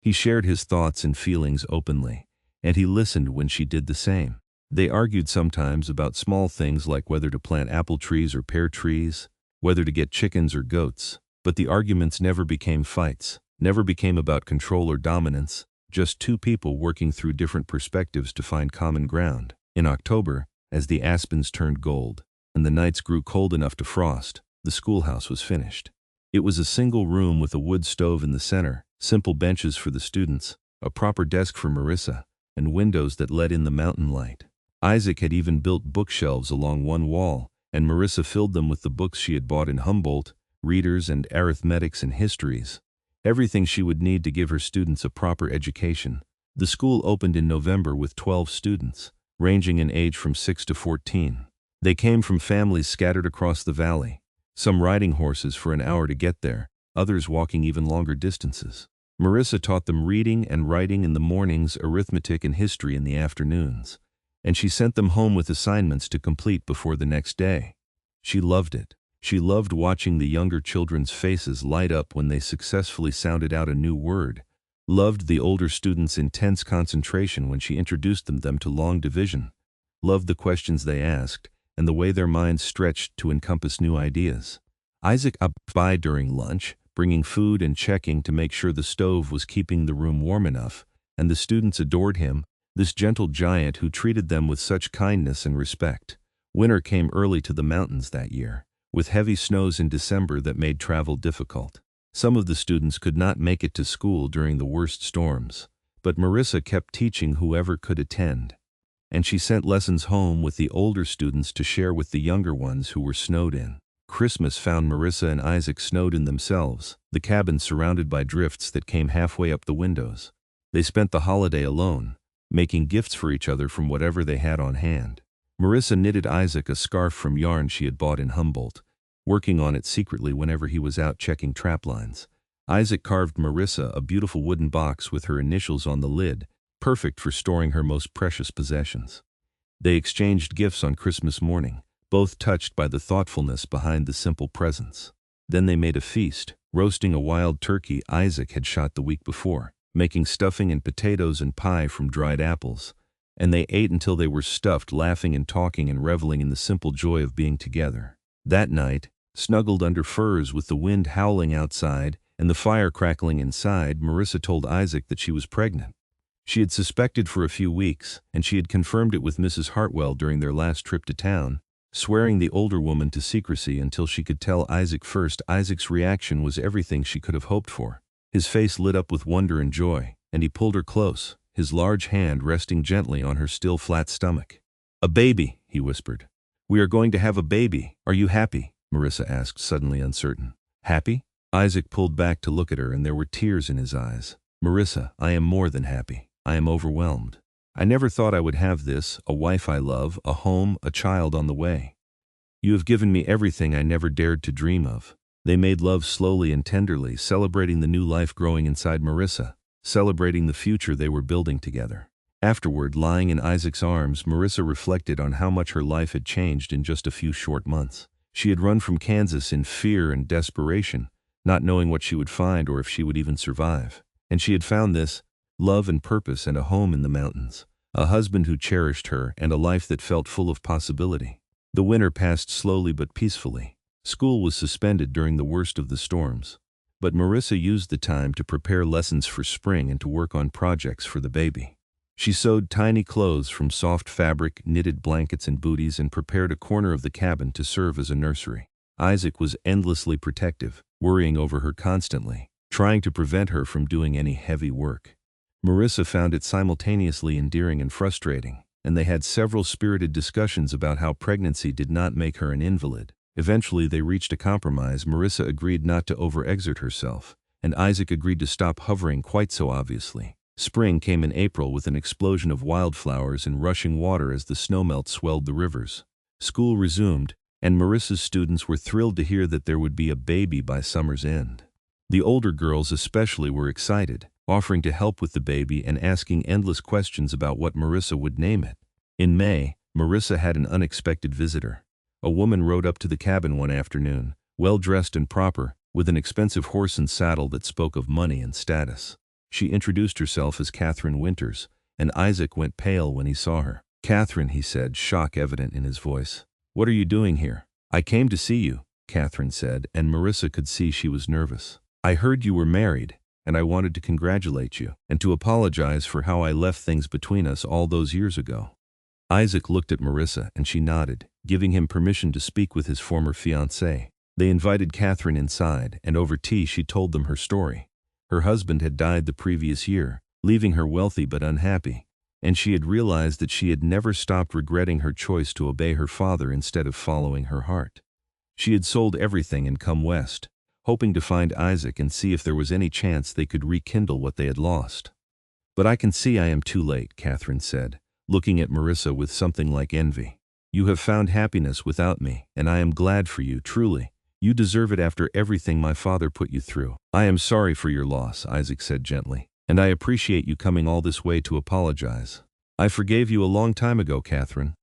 He shared his thoughts and feelings openly, and he listened when she did the same. They argued sometimes about small things like whether to plant apple trees or pear trees, whether to get chickens or goats, but the arguments never became fights, never became about control or dominance, just 2 people working through different perspectives to find common ground. In October, as the aspens turned gold, and the nights grew cold enough to frost, the schoolhouse was finished. It was a single room with a wood stove in the center, simple benches for the students, a proper desk for Marissa, and windows that let in the mountain light. Isaac had even built bookshelves along one wall, and Marissa filled them with the books she had bought in Humboldt, readers and arithmetics and histories. Everything she would need to give her students a proper education. The school opened in November with 12 students, ranging in age from 6 to 14. They came from families scattered across the valley, some riding horses for an hour to get there, others walking even longer distances. Marissa taught them reading and writing in the mornings, arithmetic and history in the afternoons, and she sent them home with assignments to complete before the next day. She loved it. She loved watching the younger children's faces light up when they successfully sounded out a new word, loved the older students' intense concentration when she introduced them to long division, loved the questions they asked, and the way their minds stretched to encompass new ideas. Isaac upped by during lunch, bringing food and checking to make sure the stove was keeping the room warm enough, and the students adored him, this gentle giant who treated them with such kindness and respect. Winter came early to the mountains that year, with heavy snows in December that made travel difficult. Some of the students could not make it to school during the worst storms, but Marissa kept teaching whoever could attend, and she sent lessons home with the older students to share with the younger ones who were snowed in. Christmas found Marissa and Isaac snowed in themselves, the cabin surrounded by drifts that came halfway up the windows. They spent the holiday alone, making gifts for each other from whatever they had on hand. Marissa knitted Isaac a scarf from yarn she had bought in Humboldt, working on it secretly whenever he was out checking trap lines. Isaac carved Marissa a beautiful wooden box with her initials on the lid, perfect for storing her most precious possessions. They exchanged gifts on Christmas morning, both touched by the thoughtfulness behind the simple presents. Then they made a feast, roasting a wild turkey Isaac had shot the week before, making stuffing and potatoes and pie from dried apples, and they ate until they were stuffed, laughing and talking and reveling in the simple joy of being together. That night, snuggled under furs with the wind howling outside and the fire crackling inside, Marissa told Isaac that she was pregnant. She had suspected for a few weeks, and she had confirmed it with Mrs. Hartwell during their last trip to town, swearing the older woman to secrecy until she could tell Isaac first. Isaac's reaction was everything she could have hoped for. His face lit up with wonder and joy, and he pulled her close, his large hand resting gently on her still flat stomach. "A baby," he whispered. "We are going to have a baby. Are you happy?" Marissa asked, suddenly uncertain. "Happy?" Isaac pulled back to look at her, and there were tears in his eyes. "Marissa, I am more than happy. I am overwhelmed. I never thought I would have this, a wife I love, a home, a child on the way. You have given me everything I never dared to dream of." They made love slowly and tenderly, celebrating the new life growing inside Marissa, celebrating the future they were building together. Afterward, lying in Isaac's arms, Marissa reflected on how much her life had changed in just a few short months. She had run from Kansas in fear and desperation, not knowing what she would find or if she would even survive. And she had found this, love and purpose and a home in the mountains, a husband who cherished her, and a life that felt full of possibility. The winter passed slowly but peacefully. School was suspended during the worst of the storms, but Marissa used the time to prepare lessons for spring and to work on projects for the baby. She sewed tiny clothes from soft fabric, knitted blankets and booties, and prepared a corner of the cabin to serve as a nursery. Isaac was endlessly protective, worrying over her constantly, trying to prevent her from doing any heavy work. Marissa found it simultaneously endearing and frustrating, and they had several spirited discussions about how pregnancy did not make her an invalid. Eventually they reached a compromise. Marissa agreed not to overexert herself, and Isaac agreed to stop hovering quite so obviously. Spring came in April with an explosion of wildflowers and rushing water as the snowmelt swelled the rivers. School resumed, and Marissa's students were thrilled to hear that there would be a baby by summer's end. The older girls especially were excited, offering to help with the baby and asking endless questions about what Marissa would name it. In May, Marissa had an unexpected visitor. A woman rode up to the cabin one afternoon, well-dressed and proper, with an expensive horse and saddle that spoke of money and status. She introduced herself as Catherine Winters, and Isaac went pale when he saw her. "Catherine," he said, shock evident in his voice. "What are you doing here?" "I came to see you," Catherine said, and Marissa could see she was nervous. "I heard you were married, and I wanted to congratulate you, and to apologize for how I left things between us all those years ago." Isaac looked at Marissa, and she nodded, giving him permission to speak with his former fiancée. They invited Catherine inside, and over tea she told them her story. Her husband had died the previous year, leaving her wealthy but unhappy, and she had realized that she had never stopped regretting her choice to obey her father instead of following her heart. She had sold everything and come west, hoping to find Isaac and see if there was any chance they could rekindle what they had lost. "But I can see I am too late," Catherine said, looking at Marissa with something like envy. "You have found happiness without me, and I am glad for you, truly. You deserve it after everything my father put you through. I am sorry for your loss, Isaac said gently, and I appreciate you coming all this way to apologize. I forgave you a long time ago, Catherine.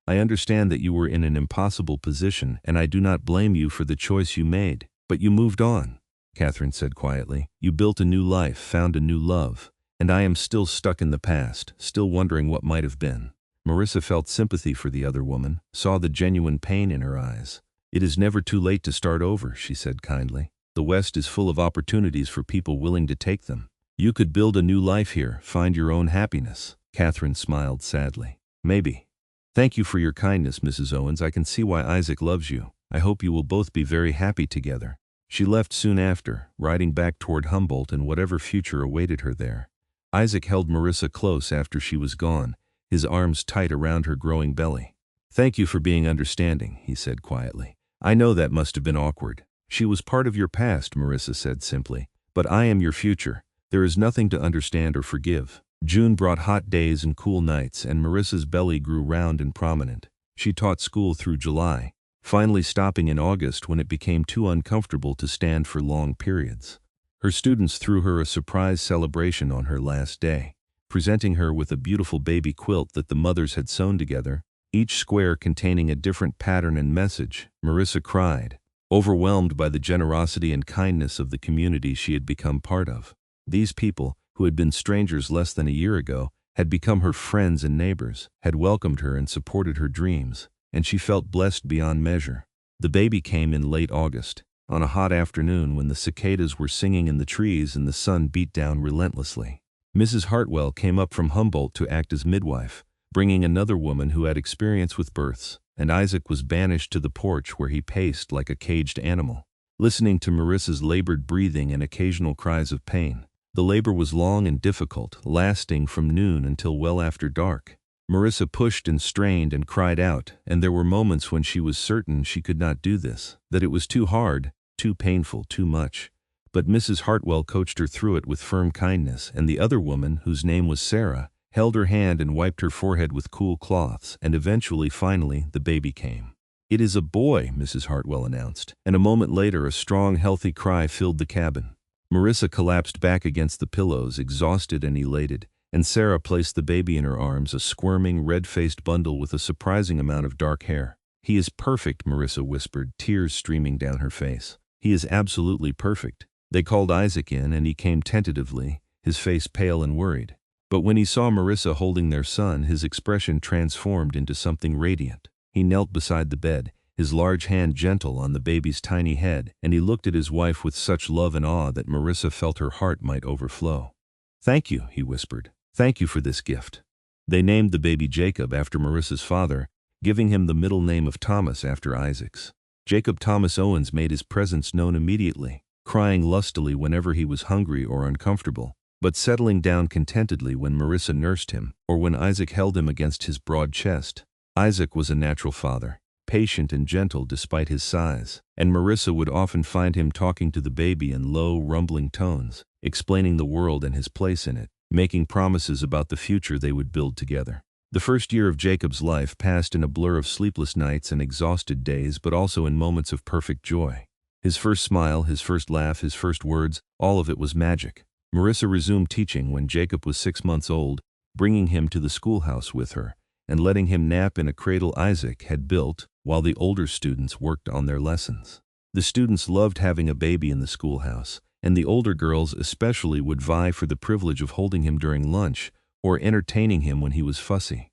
I understand that you were in an impossible position, and I do not blame you for the choice you made. But you moved on, Catherine said quietly. You built a new life, found a new love, and I am still stuck in the past, still wondering what might have been. Marissa felt sympathy for the other woman, saw the genuine pain in her eyes. It is never too late to start over, she said kindly. The West is full of opportunities for people willing to take them. You could build a new life here, find your own happiness. Catherine smiled sadly. Maybe. Thank you for your kindness, Mrs. Owens. I can see why Isaac loves you. I hope you will both be very happy together. She left soon after, riding back toward Humboldt and whatever future awaited her there. Isaac held Marissa close after she was gone, his arms tight around her growing belly. Thank you for being understanding, he said quietly. I know that must have been awkward. She was part of your past, Marissa said simply. But I am your future. There is nothing to understand or forgive. June brought hot days and cool nights, and Marissa's belly grew round and prominent. She taught school through July, finally stopping in August when it became too uncomfortable to stand for long periods. Her students threw her a surprise celebration on her last day, presenting her with a beautiful baby quilt that the mothers had sewn together, each square containing a different pattern and message. Marissa cried, overwhelmed by the generosity and kindness of the community she had become part of. These people, who had been strangers less than a year ago, had become her friends and neighbors, had welcomed her and supported her dreams, and she felt blessed beyond measure. The baby came in late August, on a hot afternoon when the cicadas were singing in the trees and the sun beat down relentlessly. Mrs. Hartwell came up from Humboldt to act as midwife, bringing another woman who had experience with births, and Isaac was banished to the porch where he paced like a caged animal, listening to Marissa's labored breathing and occasional cries of pain. The labor was long and difficult, lasting from noon until well after dark. Marissa pushed and strained and cried out, and there were moments when she was certain she could not do this, that it was too hard, too painful, too much. But Mrs. Hartwell coached her through it with firm kindness, and the other woman, whose name was Sarah, held her hand and wiped her forehead with cool cloths, and finally, the baby came. It is a boy, Mrs. Hartwell announced, and a moment later a strong, healthy cry filled the cabin. Marissa collapsed back against the pillows, exhausted and elated, and Sarah placed the baby in her arms, a squirming, red-faced bundle with a surprising amount of dark hair. He is perfect, Marissa whispered, tears streaming down her face. He is absolutely perfect. They called Isaac in, and he came tentatively, his face pale and worried. But when he saw Marissa holding their son, his expression transformed into something radiant. He knelt beside the bed, his large hand gentle on the baby's tiny head, and he looked at his wife with such love and awe that Marissa felt her heart might overflow. Thank you, he whispered. Thank you for this gift. They named the baby Jacob after Marissa's father, giving him the middle name of Thomas after Isaac's. Jacob Thomas Owens made his presence known immediately, crying lustily whenever he was hungry or uncomfortable, but settling down contentedly when Marissa nursed him or when Isaac held him against his broad chest. Isaac was a natural father, patient and gentle despite his size, and Marissa would often find him talking to the baby in low, rumbling tones, explaining the world and his place in it, making promises about the future they would build together. The first year of Jacob's life passed in a blur of sleepless nights and exhausted days, but also in moments of perfect joy. His first smile, his first laugh, his first words, all of it was magic. Marissa resumed teaching when Jacob was 6 months old, bringing him to the schoolhouse with her, and letting him nap in a cradle Isaac had built, while the older students worked on their lessons. The students loved having a baby in the schoolhouse, and the older girls especially would vie for the privilege of holding him during lunch or entertaining him when he was fussy.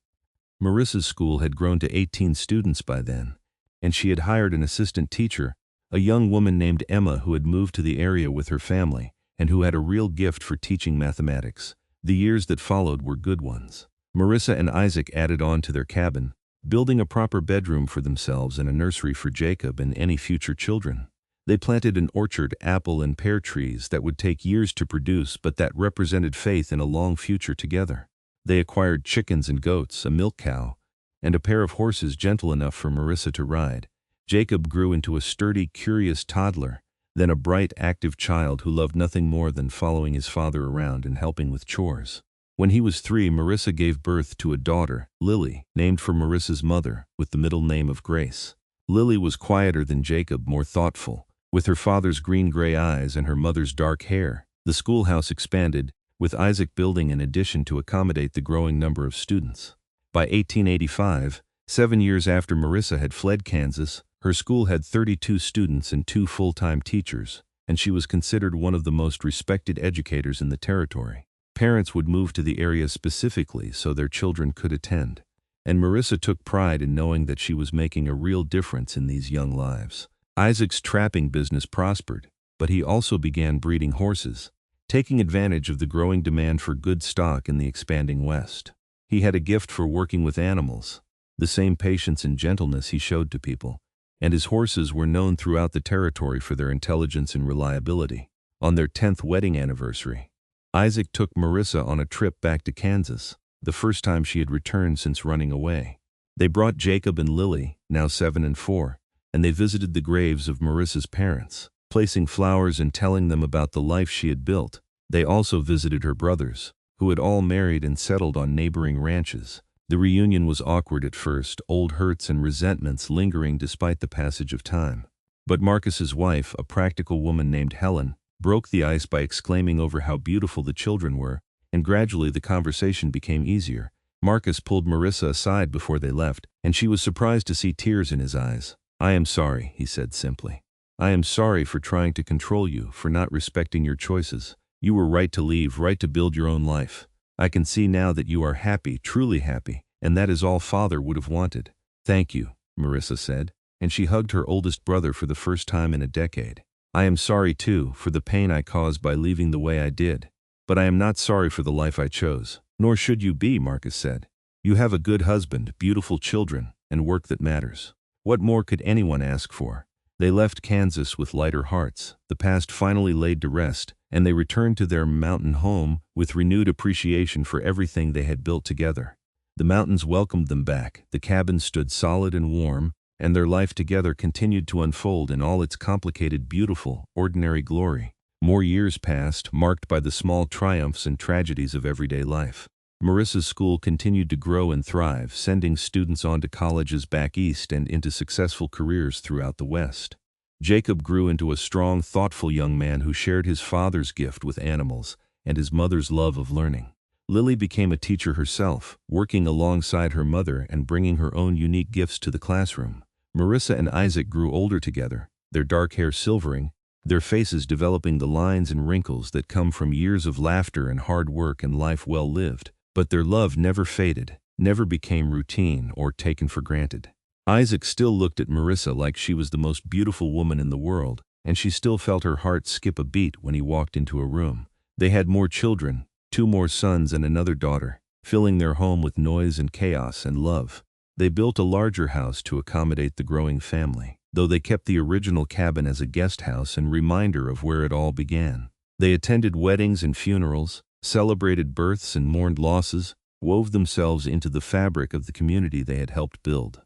Marissa's school had grown to 18 students by then, and she had hired an assistant teacher, a young woman named Emma who had moved to the area with her family and who had a real gift for teaching mathematics. The years that followed were good ones. Marissa and Isaac added on to their cabin, building a proper bedroom for themselves and a nursery for Jacob and any future children. They planted an orchard, apple and pear trees that would take years to produce but that represented faith in a long future together. They acquired chickens and goats, a milk cow, and a pair of horses gentle enough for Marissa to ride. Jacob grew into a sturdy, curious toddler, then a bright, active child who loved nothing more than following his father around and helping with chores. When he was 3, Marissa gave birth to a daughter, Lily, named for Marissa's mother, with the middle name of Grace. Lily was quieter than Jacob, more thoughtful. With her father's green-gray eyes and her mother's dark hair, the schoolhouse expanded, with Isaac building an addition to accommodate the growing number of students. By 1885, 7 years after Marissa had fled Kansas, her school had 32 students and 2 full-time teachers, and she was considered one of the most respected educators in the territory. Parents would move to the area specifically so their children could attend, and Marissa took pride in knowing that she was making a real difference in these young lives. Isaac's trapping business prospered, but he also began breeding horses, taking advantage of the growing demand for good stock in the expanding West. He had a gift for working with animals, the same patience and gentleness he showed to people, and his horses were known throughout the territory for their intelligence and reliability. On their 10th wedding anniversary, Isaac took Marissa on a trip back to Kansas, the first time she had returned since running away. They brought Jacob and Lily, now 7 and 4, and they visited the graves of Marissa's parents, placing flowers and telling them about the life she had built. They also visited her brothers, who had all married and settled on neighboring ranches. The reunion was awkward at first, old hurts and resentments lingering despite the passage of time. But Marcus's wife, a practical woman named Helen, broke the ice by exclaiming over how beautiful the children were, and gradually the conversation became easier. Marcus pulled Marissa aside before they left, and she was surprised to see tears in his eyes. "I am sorry," he said simply. "I am sorry for trying to control you, for not respecting your choices. You were right to leave, right to build your own life. I can see now that you are happy, truly happy, and that is all Father would have wanted." "Thank you," Marissa said, and she hugged her oldest brother for the first time in a decade. "I am sorry, too, for the pain I caused by leaving the way I did. But I am not sorry for the life I chose." "Nor should you be," Marcus said. "You have a good husband, beautiful children, and work that matters. What more could anyone ask for?" They left Kansas with lighter hearts, the past finally laid to rest, and they returned to their mountain home with renewed appreciation for everything they had built together. The mountains welcomed them back, the cabin stood solid and warm, and their life together continued to unfold in all its complicated, beautiful, ordinary glory. More years passed, marked by the small triumphs and tragedies of everyday life. Marissa's school continued to grow and thrive, sending students on to colleges back east and into successful careers throughout the West. Jacob grew into a strong, thoughtful young man who shared his father's gift with animals and his mother's love of learning. Lily became a teacher herself, working alongside her mother and bringing her own unique gifts to the classroom. Marissa and Isaac grew older together, their dark hair silvering, their faces developing the lines and wrinkles that come from years of laughter and hard work and life well lived. But their love never faded, never became routine or taken for granted. Isaac still looked at Marissa like she was the most beautiful woman in the world, and she still felt her heart skip a beat when he walked into a room. They had more children, 2 more sons and another daughter, filling their home with noise and chaos and love. They built a larger house to accommodate the growing family, though they kept the original cabin as a guest house and reminder of where it all began. They attended weddings and funerals, celebrated births and mourned losses, wove themselves into the fabric of the community they had helped build.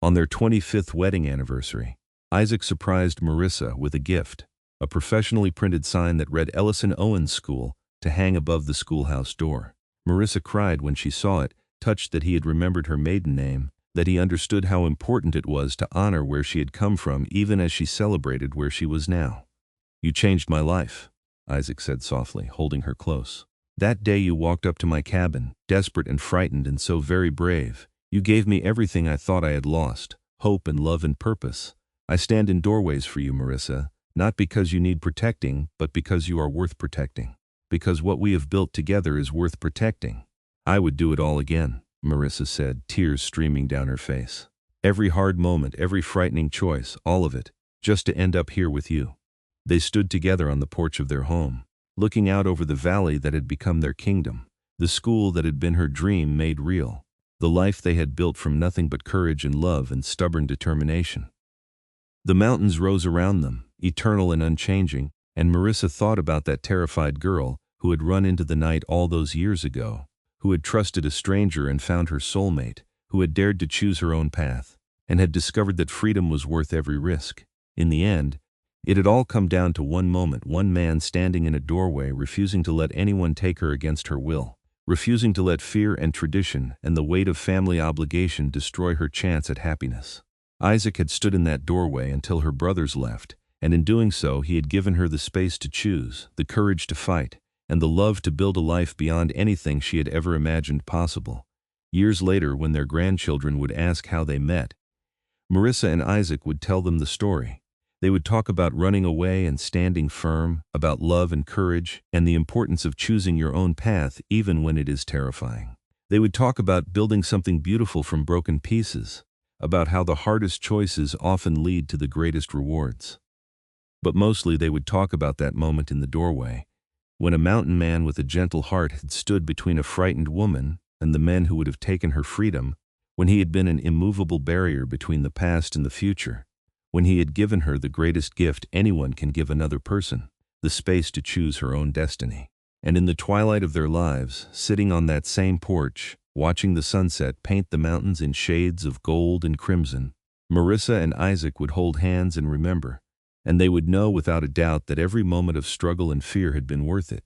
On their 25th wedding anniversary, Isaac surprised Marissa with a gift, a professionally printed sign that read Ellison Owens School, to hang above the schoolhouse door. Marissa cried when she saw it, touched that he had remembered her maiden name, that he understood how important it was to honor where she had come from even as she celebrated where she was now. "You changed my life," Isaac said softly, holding her close. "That day you walked up to my cabin, desperate and frightened and so very brave. You gave me everything I thought I had lost, hope and love and purpose. I stand in doorways for you, Marissa, not because you need protecting, but because you are worth protecting. Because what we have built together is worth protecting." "I would do it all again," Marissa said, tears streaming down her face. "Every hard moment, every frightening choice, all of it, just to end up here with you." They stood together on the porch of their home, looking out over the valley that had become their kingdom, the school that had been her dream made real, the life they had built from nothing but courage and love and stubborn determination. The mountains rose around them, eternal and unchanging, and Marissa thought about that terrified girl who had run into the night all those years ago, who had trusted a stranger and found her soulmate, who had dared to choose her own path, and had discovered that freedom was worth every risk. In the end, it had all come down to one moment, one man standing in a doorway refusing to let anyone take her against her will, refusing to let fear and tradition and the weight of family obligation destroy her chance at happiness. Isaac had stood in that doorway until her brothers left, and in doing so he had given her the space to choose, the courage to fight, and the love to build a life beyond anything she had ever imagined possible. Years later, when their grandchildren would ask how they met, Marissa and Isaac would tell them the story. They would talk about running away and standing firm, about love and courage, and the importance of choosing your own path even when it is terrifying. They would talk about building something beautiful from broken pieces, about how the hardest choices often lead to the greatest rewards. But mostly they would talk about that moment in the doorway, when a mountain man with a gentle heart had stood between a frightened woman and the men who would have taken her freedom, when he had been an immovable barrier between the past and the future, when he had given her the greatest gift anyone can give another person, the space to choose her own destiny. And in the twilight of their lives, sitting on that same porch, watching the sunset paint the mountains in shades of gold and crimson, Marissa and Isaac would hold hands and remember, and they would know without a doubt that every moment of struggle and fear had been worth it,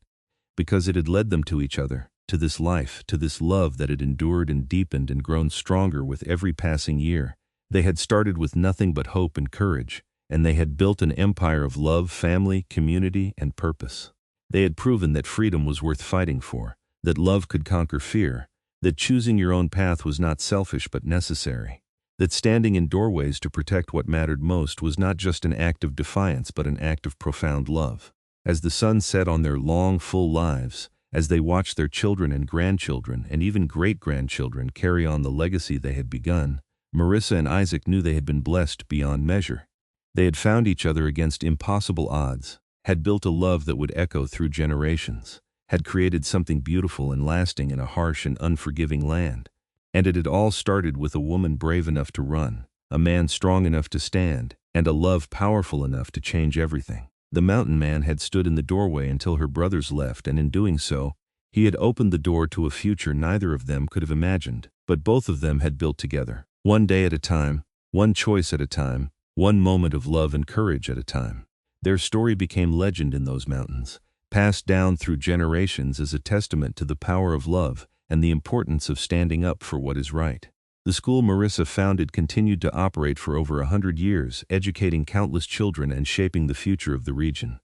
because it had led them to each other, to this life, to this love that had endured and deepened and grown stronger with every passing year. They had started with nothing but hope and courage, and they had built an empire of love, family, community, and purpose. They had proven that freedom was worth fighting for, that love could conquer fear, that choosing your own path was not selfish but necessary, that standing in doorways to protect what mattered most was not just an act of defiance but an act of profound love. As the sun set on their long, full lives, as they watched their children and grandchildren and even great-grandchildren carry on the legacy they had begun, Marissa and Isaac knew they had been blessed beyond measure. They had found each other against impossible odds, had built a love that would echo through generations, had created something beautiful and lasting in a harsh and unforgiving land. And it had all started with a woman brave enough to run, a man strong enough to stand, and a love powerful enough to change everything. The mountain man had stood in the doorway until her brothers left, and in doing so, he had opened the door to a future neither of them could have imagined, but both of them had built together, one day at a time, one choice at a time, one moment of love and courage at a time. Their story became legend in those mountains, passed down through generations as a testament to the power of love and the importance of standing up for what is right. The school Marissa founded continued to operate for over 100 years, educating countless children and shaping the future of the region.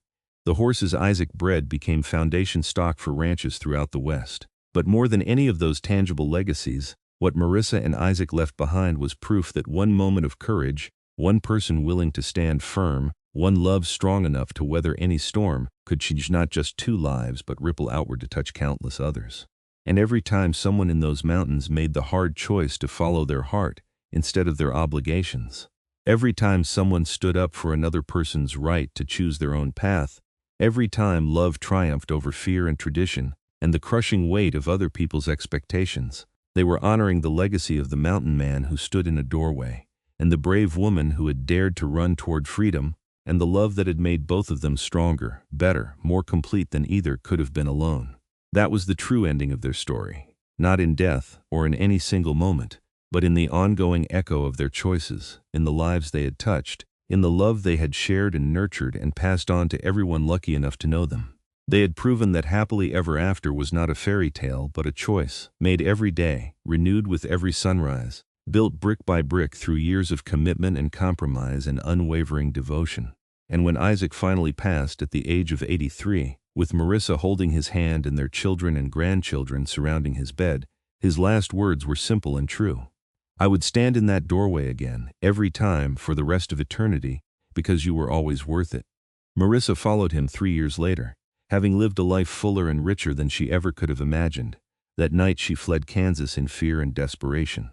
The horses Isaac bred became foundation stock for ranches throughout the West. But more than any of those tangible legacies, what Marissa and Isaac left behind was proof that one moment of courage, one person willing to stand firm, one love strong enough to weather any storm, could change not just two lives but ripple outward to touch countless others. And every time someone in those mountains made the hard choice to follow their heart instead of their obligations, every time someone stood up for another person's right to choose their own path, every time love triumphed over fear and tradition and the crushing weight of other people's expectations, they were honoring the legacy of the mountain man who stood in a doorway, and the brave woman who had dared to run toward freedom, and the love that had made both of them stronger, better, more complete than either could have been alone. That was the true ending of their story, not in death or in any single moment, but in the ongoing echo of their choices, in the lives they had touched, in the love they had shared and nurtured and passed on to everyone lucky enough to know them. They had proven that happily ever after was not a fairy tale but a choice, made every day, renewed with every sunrise, built brick by brick through years of commitment and compromise and unwavering devotion. And when Isaac finally passed at the age of 83, with Marissa holding his hand and their children and grandchildren surrounding his bed, his last words were simple and true. "I would stand in that doorway again, every time, for the rest of eternity, because you were always worth it." Marissa followed him 3 years later, having lived a life fuller and richer than she ever could have imagined. That night she fled Kansas in fear and desperation.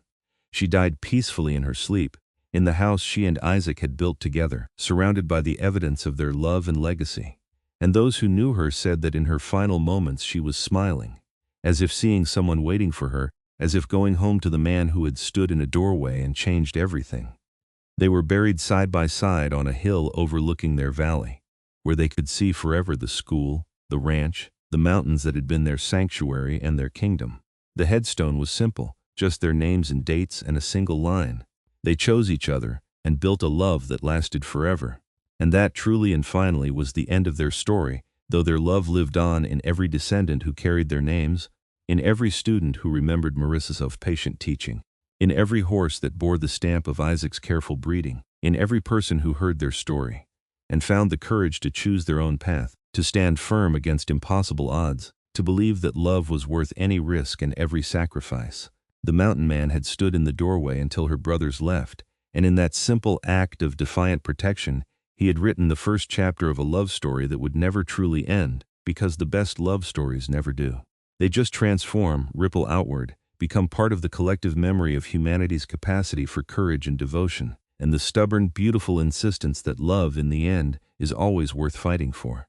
She died peacefully in her sleep, in the house she and Isaac had built together, surrounded by the evidence of their love and legacy. And those who knew her said that in her final moments she was smiling, as if seeing someone waiting for her, as if going home to the man who had stood in a doorway and changed everything. They were buried side by side on a hill overlooking their valley, where they could see forever the school, the ranch, the mountains that had been their sanctuary and their kingdom. The headstone was simple, just their names and dates and a single line. They chose each other and built a love that lasted forever. And that truly and finally was the end of their story, though their love lived on in every descendant who carried their names, in every student who remembered Marissa's patient teaching, In every horse that bore the stamp of Isaac's careful breeding, in every person who heard their story, and found the courage to choose their own path, to stand firm against impossible odds, to believe that love was worth any risk and every sacrifice. The mountain man had stood in the doorway until her brothers left, and in that simple act of defiant protection, he had written the first chapter of a love story that would never truly end, because the best love stories never do. They just transform, ripple outward, become part of the collective memory of humanity's capacity for courage and devotion, and the stubborn, beautiful insistence that love, in the end, is always worth fighting for.